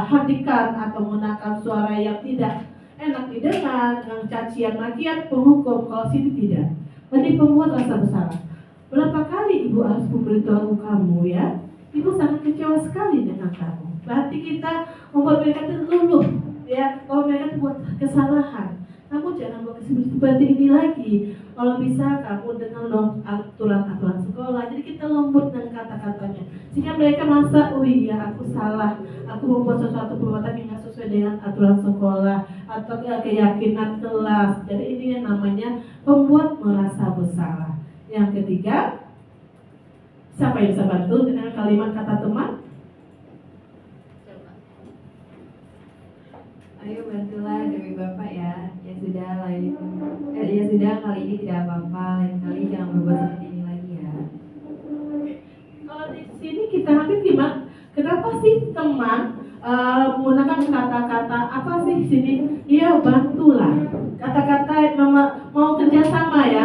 hatikan atau menggunakan suara yang tidak enak didengar, dengan cacian makian, penghukum. Kalau sini tidak. Berarti pembuat rasa bersalah. Berapa kali ibu harus memberitahu kamu ya? Ibu sangat kecewa sekali dengan kamu. Berarti kita membuat mereka luluh ya. Kalau mereka buat kesalahan, kamu jangan buat seperti ini lagi. Kalau bisa kamu dengan aturan-aturan sekolah. Jadi kita lembut dengan kata-katanya, sehingga mereka merasa, oh iya aku salah, aku membuat sesuatu perbuatan yang tidak sesuai dengan aturan sekolah atau keyakinan kelas. Jadi ini yang namanya membuat merasa bersalah. Yang ketiga, siapa yang bisa bantu dengan kalimat kata teman? Ayo bantulah demi Bapak ya. Ya sudah ya sudah kali ini tidak apa-apa, lain kali jangan berbuat seperti ini lagi ya. Kalau di sini kita ambil gimana? Kenapa sih teman menggunakan kata-kata apa sih di sini? Iya bantulah. Kata-kata mau kerjasama ya.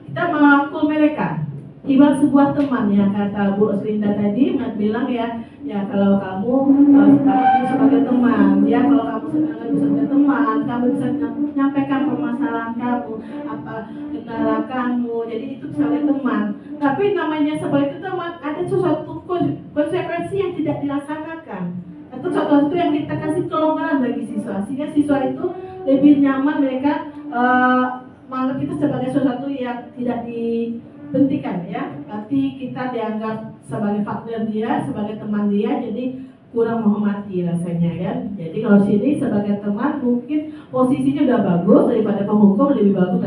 Kita merangkul mereka. Ibarat sebuah teman ya, kata Bu Oslinda tadi bilang ya kalau kamu sebagai teman ya, kalau kamu sebagai teman, kamu bisa menyampaikan permasalahan kamu, apa kendala kamu, jadi itu sebagai teman. Tapi namanya sebagai teman ada sesuatu konsekuensi yang tidak dilaksanakan atau sesuatu yang kita kasih kelonggaran bagi siswa, sehingga siswa itu lebih nyaman, mereka menganggap kita sebagai sesuatu yang tidak dihentikan ya. Berarti kita dianggap sebagai partner dia, sebagai teman dia, jadi kurang menghormati rasanya kan. Jadi kalau sini sebagai teman mungkin posisinya udah bagus daripada penghukum, lebih bagus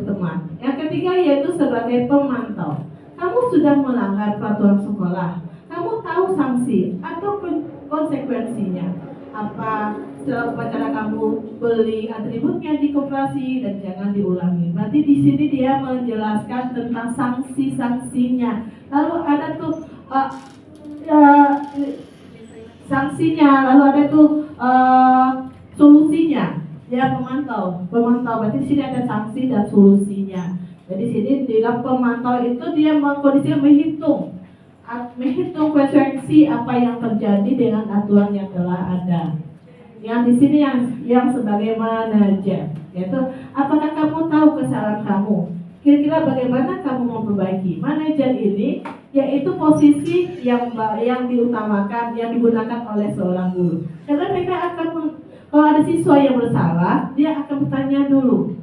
teman. Yang ketiga yaitu sebagai pemantau. Kamu sudah melanggar peraturan sekolah, kamu tahu sanksi atau konsekuensinya. Apa setelah upacara kamu beli atributnya di koperasi dan jangan diulangi. Berarti di sini dia menjelaskan tentang sanksi-sanksinya. Lalu ada tuh sanksinya, lalu ada tuh solusinya. Ya pemantau berarti di sini ada sanksi dan solusinya. Jadi sini di dalam pemantau itu dia kondisinya menghitung konsekuensi apa yang terjadi dengan aturan yang telah ada. Yang di sini yang sebagai manajer, yaitu apakah kamu tahu kesalahan kamu? Kira-kira bagaimana kamu memperbaiki? Manajer ini yaitu posisi yang diutamakan, yang digunakan oleh seorang guru. Karena mereka akan kalau ada siswa yang bersalah, dia akan bertanya dulu,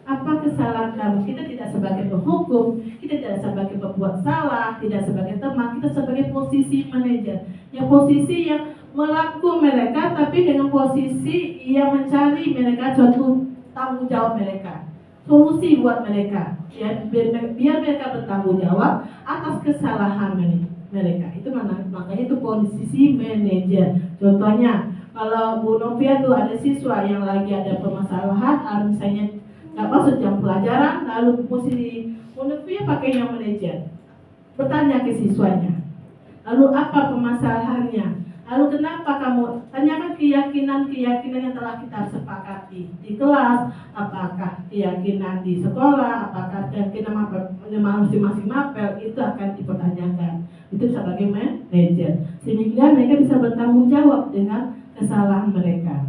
apa kesalahan kamu? Kita tidak sebagai penghukum, kita tidak sebagai pembuat salah, tidak sebagai teman, kita sebagai posisi manajer. Yang posisi yang merangkul mereka, tapi dengan posisi yang mencari mereka suatu tanggung jawab mereka, solusi buat mereka, ya, biar mereka bertanggung jawab atas kesalahan mereka. Itu makanya itu posisi manajer. Contohnya, kalau Bu Novia tuh ada siswa yang lagi ada permasalahan, misalnya nggak masuk jam pelajaran, lalu posisi Bu Novia pakai yang manajer, bertanya ke siswanya, lalu apa permasalahannya? Lalu kenapa kamu tanyakan keyakinan yang telah kita sepakati di kelas, apakah keyakinan di sekolah, apakah keyakinan masing-masing mapel, itu akan dipertanyakan. Itu sebagai manajer, sehingga mereka bisa bertanggung jawab dengan kesalahan mereka.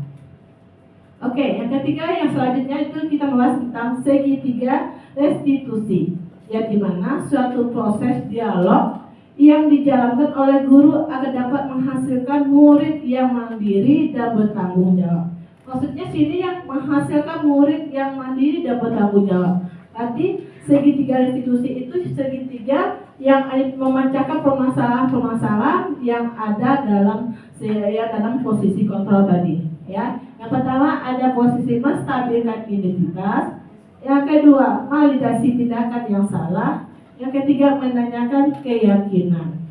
Oke, yang ketiga, yang selanjutnya itu kita membahas tentang segitiga restitusi, yang dimana suatu proses dialog yang dijalankan oleh guru agar dapat menghasilkan murid yang mandiri dan bertanggung jawab. Maksudnya sini yang menghasilkan murid yang mandiri dan bertanggung jawab. Berarti segitiga restitusi itu segitiga yang memecahkan permasalahan-permasalahan yang ada dalam posisi kontrol tadi. Ya, yang pertama ada posisi menstabilkan identitas. Yang kedua, validasi tindakan yang salah. Yang ketiga, menanyakan keyakinan.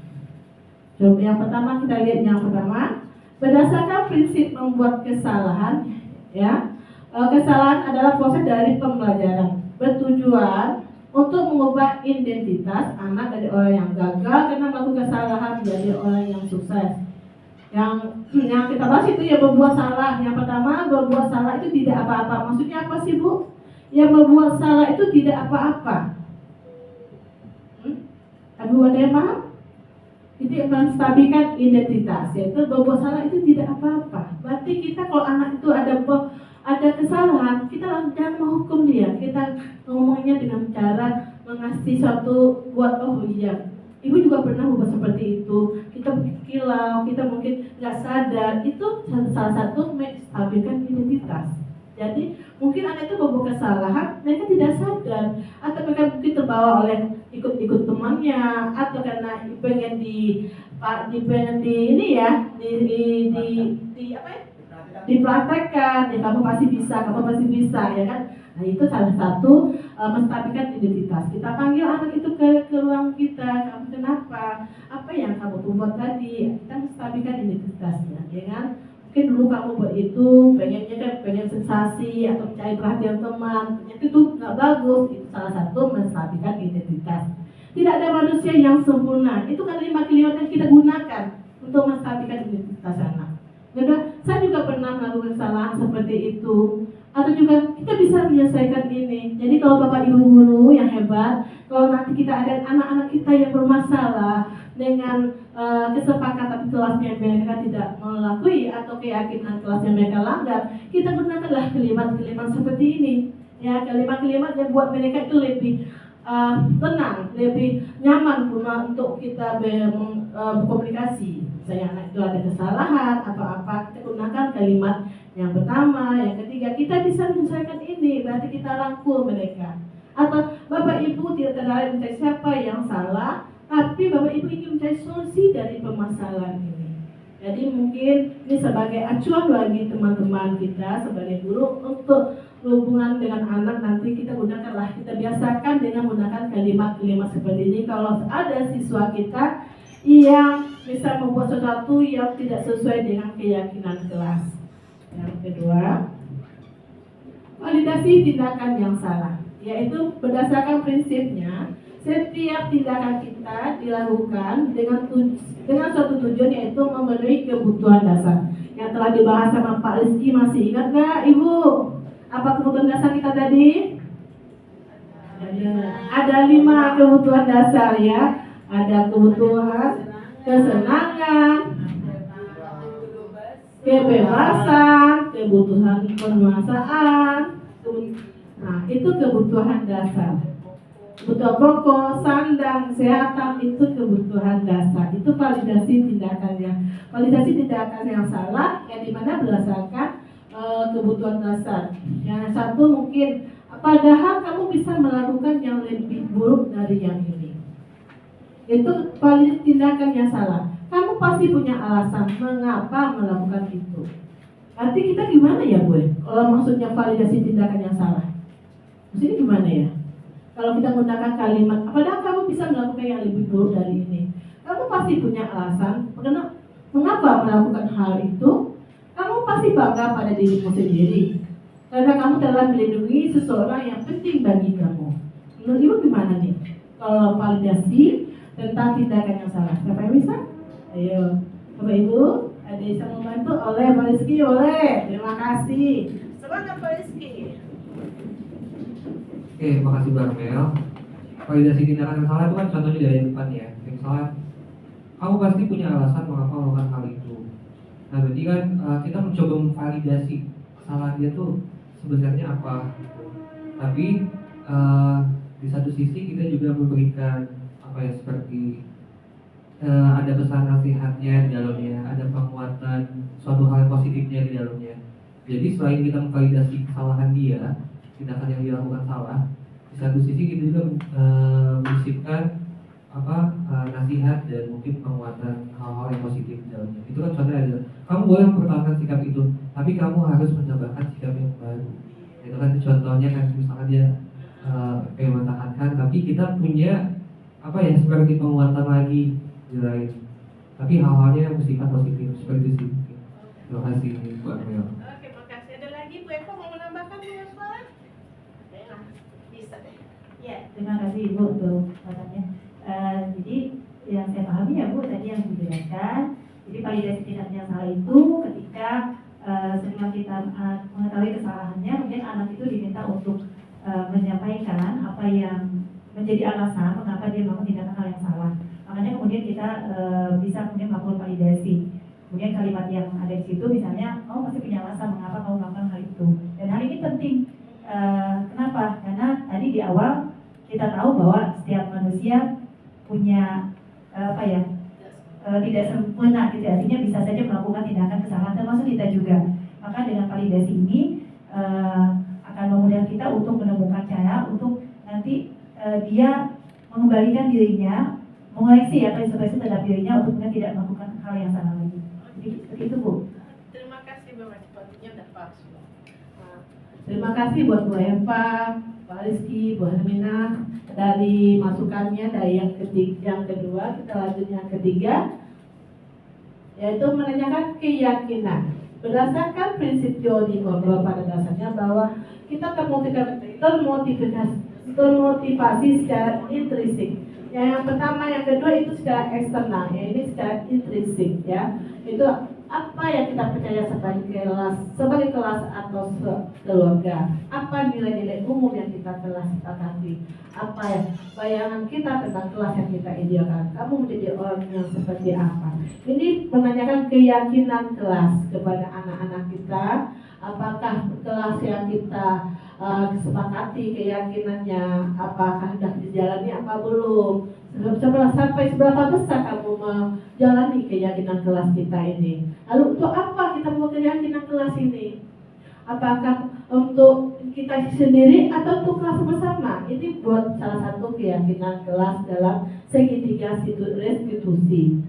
Coba yang pertama kita lihat yang pertama. Berdasarkan prinsip membuat kesalahan, ya, kesalahan adalah proses dari pembelajaran. bertujuan untuk mengubah identitas anak dari orang yang gagal karena melakukan kesalahan menjadi orang yang sukses. Yang kita bahas itu ya berbuat salah. Yang pertama, berbuat salah itu tidak apa-apa. Maksudnya apa sih, Bu? Yang berbuat salah itu tidak apa-apa. Aduh, ada yang paham? Itu yang menstabilkan identitas, yaitu berbuat salah itu tidak apa-apa. Berarti kita kalau anak itu ada kesalahan, kita jangan menghukum dia. Kita ngomongnya dengan cara mengasih suatu buat, oh iya, ibu juga pernah buat seperti itu. Kita kilau, kita mungkin nggak sadar. Itu salah satu menstabilkan identitas. Jadi mungkin anak itu berbuat kesalahan, mereka tidak sadar, atau mereka mungkin terbawa oleh ikut temannya, atau karena pengen ini ya, apa ya? Dipraktekkan, ya kamu pasti bisa, ya kan? Nah itu salah satu menstabilkan identitas. Kita panggil anak itu ke ruang kita, kamu kenapa? Apa yang kamu buat tadi? Kita menstabilkan identitasnya, ya kan? Mungkin dulu kamu buat itu, pengen sensasi atau mencari perhatian teman, ternyata itu nggak bagus. Itu salah satu menstabilkan identitas. Tidak ada manusia yang sempurna. Itu kan kalimat yang kita gunakan untuk menstabilkan identitas anak. Kedua, saya juga pernah melakukan kesalahan seperti itu. Atau juga kita bisa menyelesaikan ini. Jadi kalau Bapak Ibu guru yang hebat, kalau nanti kita ada anak-anak kita yang bermasalah dengan kesepakatan kelasnya mereka tidak melakui atau keyakinan kelasnya mereka langgar, kita gunakanlah kalimat-kalimat seperti ini. Ya, kalimat-kalimat yang buat mereka itu lebih tenang, lebih nyaman pula untuk kita berkomunikasi. Misalnya anak itu ada kesalahan atau apa, kita gunakan kalimat yang pertama, yang ketiga, kita bisa menyelesaikan ini, berarti kita rangkul mereka. Atau Bapak Ibu tidak tertarik mencari siapa yang salah, tapi Bapak Ibu ingin mencari solusi dari permasalahan ini. Jadi mungkin ini sebagai acuan bagi teman-teman kita sebagai guru untuk hubungan dengan anak, nanti kita gunakanlah, kita biasakan dengan menggunakan kalimat-kalimat seperti ini. Kalau ada siswa kita yang bisa membuat sesuatu yang tidak sesuai dengan keyakinan kelas. Yang kedua, validasi tindakan yang salah, yaitu berdasarkan prinsipnya setiap tindakan kita dilakukan dengan suatu tujuan, yaitu memenuhi kebutuhan dasar. Yang telah dibahas sama Pak Rizky, masih ingat nggak Ibu? Apa kebutuhan dasar kita tadi? Ada 5 kebutuhan dasar ya. Ada kebutuhan kesenangan, kebebasan, kebutuhan penguasaan. Nah, itu kebutuhan dasar. Kebutuhan pokok, sandang, kesehatan, itu kebutuhan dasar. Itu validasi tindakannya. Validasi tindakan yang salah, yang dimana berdasarkan kebutuhan dasar. Yang satu mungkin, padahal kamu bisa melakukan yang lebih buruk dari yang ini. Itu validasi tindakan yang salah. Kamu pasti punya alasan mengapa melakukan itu. Nanti kita gimana ya, Bu? Kalau maksudnya validasi tindakan yang salah, maksudnya gimana ya? Kalau kita menggunakan kalimat, padahal kamu bisa melakukan yang lebih buruk dari ini. Kamu pasti punya alasan mengapa melakukan hal itu. Kamu pasti bangga pada dirimu sendiri, karena kamu telah melindungi seseorang yang penting bagi kamu. Menurut Ibu gimana nih? Kalau validasi tentang tindakan yang salah, siapa yang bisa? Ayo, Bapak Ibu, ada yang bisa membantu? Oleh Pak Rizky, oleh. Terima kasih. Semangat Pak Rizky. Oke, makasih Barmel. Validasi tindakan yang salah itu kan contohnya dari depan ya. Yang salah, kamu pasti punya alasan mengapa melakukan hal itu. Nah, berarti kan kita mencoba memvalidasi kesalahan dia tuh sebenarnya apa. Tapi di satu sisi kita juga memberikan apa ya, seperti ada pesan nasihatnya di dalamnya, ada penguatan suatu hal yang positifnya di dalamnya. Jadi selain kita memvalidasi kesalahan dia, tindakan yang dilakukan salah, di satu sisi kita juga menyisipkan nasihat dan mungkin penguatan hal-hal yang positif di dalamnya. Itu kan contohnya adalah kamu boleh mempertahankan sikap itu, tapi kamu harus menambahkan sikap yang baru. Itu kan contohnya kan, misalnya dia mempertahankan, tapi kita punya apa ya, seperti penguatan lagi di lain. Tapi hal-halnya yang bersifat positif seperti itu sih. Terima kasih Bu Amel. Oke, makasih. Ada lagi Bu Eko mau menambahkan Bu Eko? bisa deh. Ya, terima kasih Ibu untuk pertanyaannya. Jadi yang saya pahami ya Bu, tadi yang dijelaskan. Jadi validasi tindak yang salah itu ketika setelah kita mengetahui kesalahannya, kemudian anak itu diminta untuk menyampaikan apa yang menjadi alasan mengapa dia melakukan tindakan hal yang salah. Makanya kemudian kita bisa kemudian melakukan validasi. Kemudian kalimat yang ada di situ misalnya, kamu pasti punya alasan mengapa kamu melakukan hal itu. Dan hal ini penting. Kenapa? Karena tadi di awal kita tahu bahwa setiap manusia punya tidak sempurna, tidak artinya bisa saja melakukan tindakan kesalahan termasuk kita juga. Maka dengan validasi ini akan memudahkan kita untuk menemukan cara untuk nanti dia mengembalikan dirinya, mengoreksi atau introspeksi terhadap dirinya untuk tidak melakukan hal yang salah lagi. Jadi seperti itu Bu. Terima kasih Bapak Cepatnya udah pas. Terima kasih buat Bu Eva, Pak Rizky, Bu Hermina dari masukannya. Dari yang kedua, kita lanjut yang ketiga, yaitu menanyakan keyakinan. Berdasarkan prinsip teori kontrol pada dasarnya bahwa kita termotivasi secara intrinsik. Yang pertama, yang kedua itu secara eksternal, ya ini secara intrinsik ya. Itu apa yang kita percaya sebagai kelas atau keluarga, apa nilai-nilai umum yang kita telah sepakati, apa ya bayangan kita tentang kelas yang kita idealkan, kamu menjadi orang yang seperti apa. Ini menanyakan keyakinan kelas kepada anak-anak kita, apakah kelas yang kita sepakati keyakinannya apakah sudah dijalani apa belum, sampai seberapa besar kamu menjalani keyakinan kelas kita ini. Lalu untuk apa kita mau keyakinan kelas ini? Apakah untuk kita sendiri atau untuk kelas bersama? Ini buat salah satu keyakinan kelas dalam segitiga restitusi.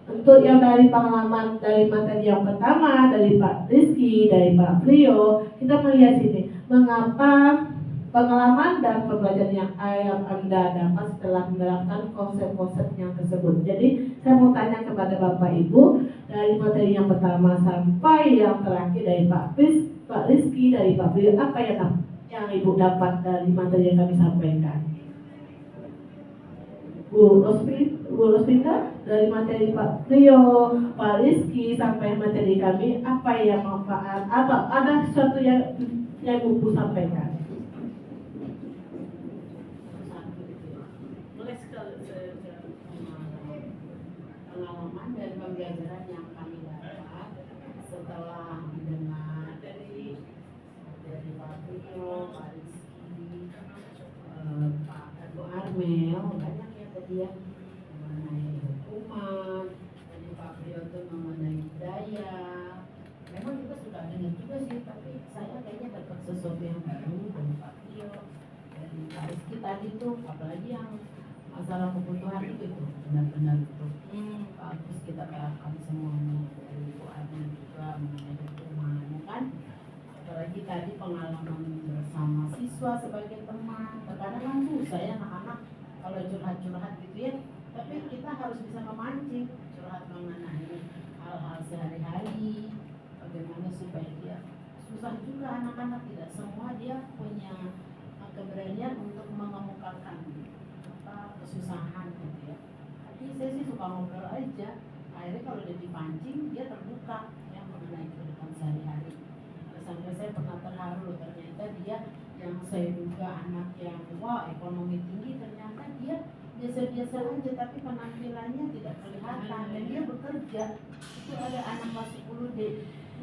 Untuk yang dari pengalaman dari materi yang pertama dari Pak Rizky, dari Pak Frio, kita melihat sini mengapa pengalaman dan pembelajaran yang Anda dapat setelah menerapkan konsep-konsep yang tersebut. Jadi saya mau tanya kepada Bapak Ibu dari materi yang pertama sampai yang terakhir dari Pak Rizky, dari Pak Frio, apa yang Ibu dapat dari materi yang kami sampaikan? Bu Rospinda dari materi Pak Rio, Pak Rizky sampai materi kami, apa yang manfaat? Apa ada sesuatu yang Ibu sampaikan? Pengalaman dan pembelajaran yang kami dapat setelah mendengar dari Pak Rio, Pak Rizky, Pak Armel, banyak ya tadi ya mengenai hukuman, dari Pak Rio itu mengenai budaya. Memang kita sudah dengar juga sih, tapi saya kayaknya dapat sesuatu yang baru dari Pak Rio, dari Pak Rizky tadi tuh, apalagi yang masalah kebutuhan itu benar-benar itu bagus kita terapkan semuanya. Dari Ibu Armel juga mengenai hukuman, ya kan? Apalagi tadi pengalaman bersama siswa sebagai teman. Terkadang kan susah ya anak-anak kalau curhat-curhat gitu ya, tapi kita harus bisa memancing curhat mengenai hal-hal sehari-hari, bagaimana supaya dia susah juga anak-anak, tidak semua dia punya keberanian untuk mengemukakan kesusahan gitu ya. Tapi saya sih suka ngobrol aja, akhirnya kalau dia dipancing dia terbuka yang mengenai kehidupan sehari-hari. Sampai saya pernah terharu, ternyata dia yang saya duga anak yang wah ekonomi tinggi, ternyata dia biasa-biasa aja tapi penampilannya tidak kelihatan dan dia bekerja. Itu ada anak kelas 10D,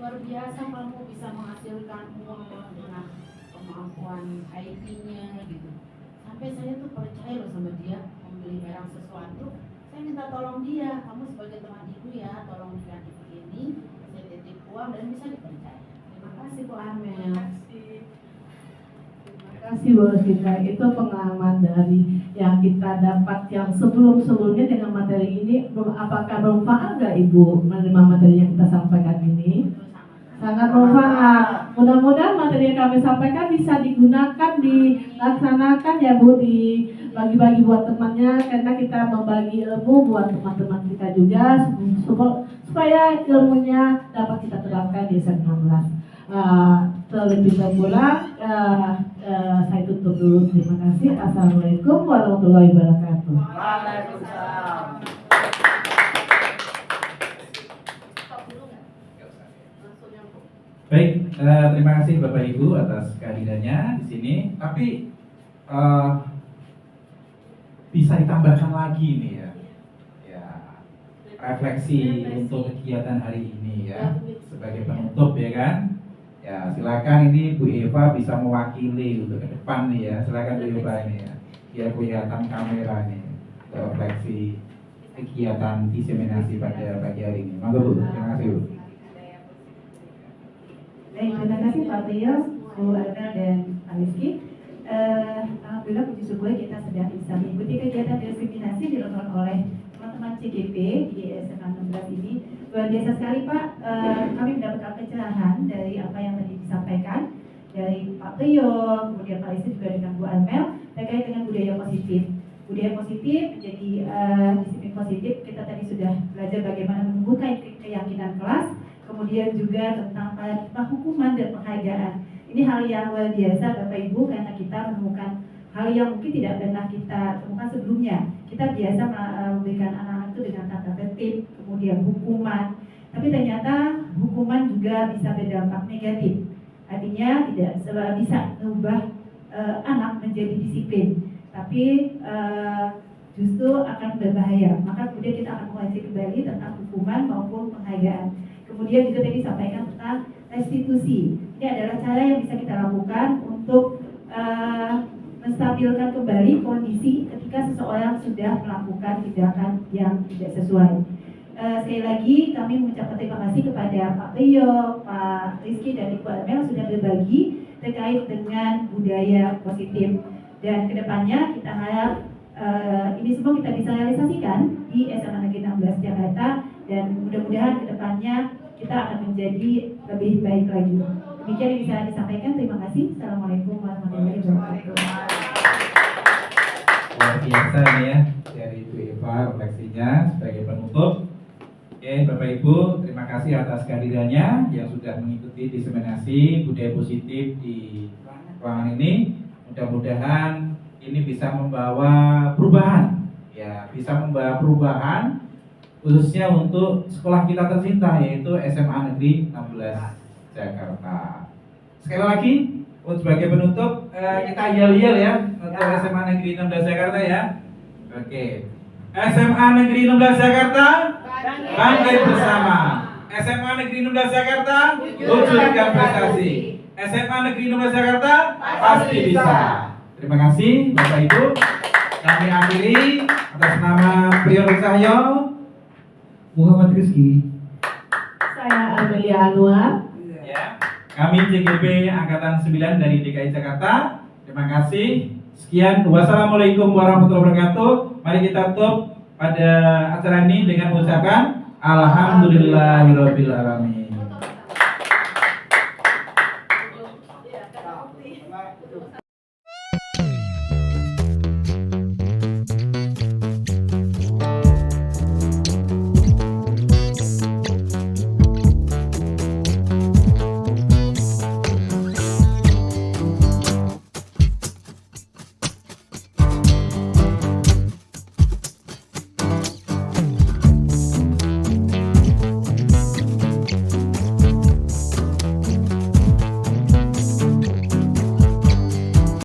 luar biasa kamu bisa menghasilkan uang dengan kemampuan IT-nya gitu. Sampai saya tuh percaya loh sama dia, membeli barang sesuatu, saya minta tolong dia, kamu sebagai teman ibu ya, tolong dikasih begini, saya titip uang dan bisa dipercaya. Terima kasih Bu Amel. Terima kasih Bu Rosita. Itu pengalaman dari yang kita dapat yang sebelum-sebelumnya dengan materi ini. Apakah bermanfaat nggak Ibu menerima materi yang kita sampaikan ini? Sangat bermanfaat. Mudah-mudahan materi yang kami sampaikan bisa digunakan, dilaksanakan ya Bu, dibagi-bagi buat temannya, karena kita membagi ilmu buat teman-teman kita juga supaya ilmunya dapat kita terapkan di 19. Terlebih kurang saya tutup dulu. Terima kasih. Assalamualaikum warahmatullahi wabarakatuh. Waalaikumsalam. Baik, terima kasih Bapak Ibu atas kehadirannya di sini. Tapi bisa ditambahkan lagi nih ya, refleksi untuk kegiatan hari ini ya, sebagai penutup ya kan. Ya silakan ini Bu Eva bisa mewakili untuk ke depan nih ya. Silakan Bu Eva ini ya, biar kelihatan kamera nih, refleksi kegiatan diseminasi pada pagi hari ini. Monggo Bu, terima kasih Bu. Baik, terima kasih Pak Tio, Bu Arna dan Pak Rizky. Alhamdulillah puji syukur kita sudah bisa mengikuti kegiatan diseminasi dilakukan oleh teman-teman CGP di SMA 16 ini. Luar biasa sekali Pak, kami mendapatkan pencerahan dari apa yang tadi disampaikan dari Pak Tio, kemudian Pak Rizky juga dengan Bu Armel terkait dengan budaya positif. Budaya positif menjadi disiplin positif. Kita tadi sudah belajar bagaimana menumbuhkan keyakinan kelas, kemudian juga tentang paradigma hukuman dan penghargaan. Ini hal yang luar biasa Bapak Ibu, karena kita menemukan hal yang mungkin tidak pernah kita temukan sebelumnya. Kita biasa memberikan anak-anak itu dengan tata tertib, kemudian hukuman. Tapi ternyata hukuman juga bisa berdampak negatif. Artinya tidak bisa mengubah anak menjadi disiplin, tapi justru akan berbahaya. Maka kemudian kita akan mengaji kembali tentang hukuman maupun penghargaan. Kemudian juga tadi disampaikan tentang restitusi. Ini adalah cara yang bisa kita lakukan untuk menstabilkan kembali kondisi ketika seseorang sudah melakukan tindakan yang tidak sesuai. Sekali lagi kami mengucapkan terima kasih kepada Pak Tio, Pak Rizky dan Ibu Armel sudah berbagi terkait dengan budaya positif. Dan kedepannya kita harap ini semua kita bisa realisasikan di SMA Negeri 16 Jakarta, dan mudah-mudahan kedepannya kita akan menjadi lebih baik lagi. Demikian yang bisa disampaikan. Terima kasih. Assalamualaikum warahmatullahi wabarakatuh. Luar biasa nih ya dari Bu Eva refleksinya sebagai penutup. Oke Bapak Ibu, terima kasih atas kehadirannya yang sudah mengikuti diseminasi budaya positif di ruangan ini. Mudah-mudahan ini bisa membawa perubahan, ya bisa membawa perubahan khususnya untuk sekolah kita tercinta yaitu SMA Negeri 16 Jakarta. Sekali lagi sebagai penutup kita yel-yel ya untuk SMA Negeri 16 Jakarta ya. Oke. SMA Negeri 16 Jakarta bangkit bersama. SMA Negeri 16 Jakarta wujudkan prestasi. SMA Negeri 16 Jakarta pasti bisa. Terima kasih Bapak Ibu. Kami akhiri atas nama Priyo Cahyo, Muhammad Rizky. Saya Amelia Anwar. Ya. Kami CGP Angkatan 9 dari DKI Jakarta. Terima kasih. Sekian. Wassalamualaikum warahmatullahi wabarakatuh. Mari kita tutup pada acara ini dengan mengucapkan Alhamdulillahirabbil alamin.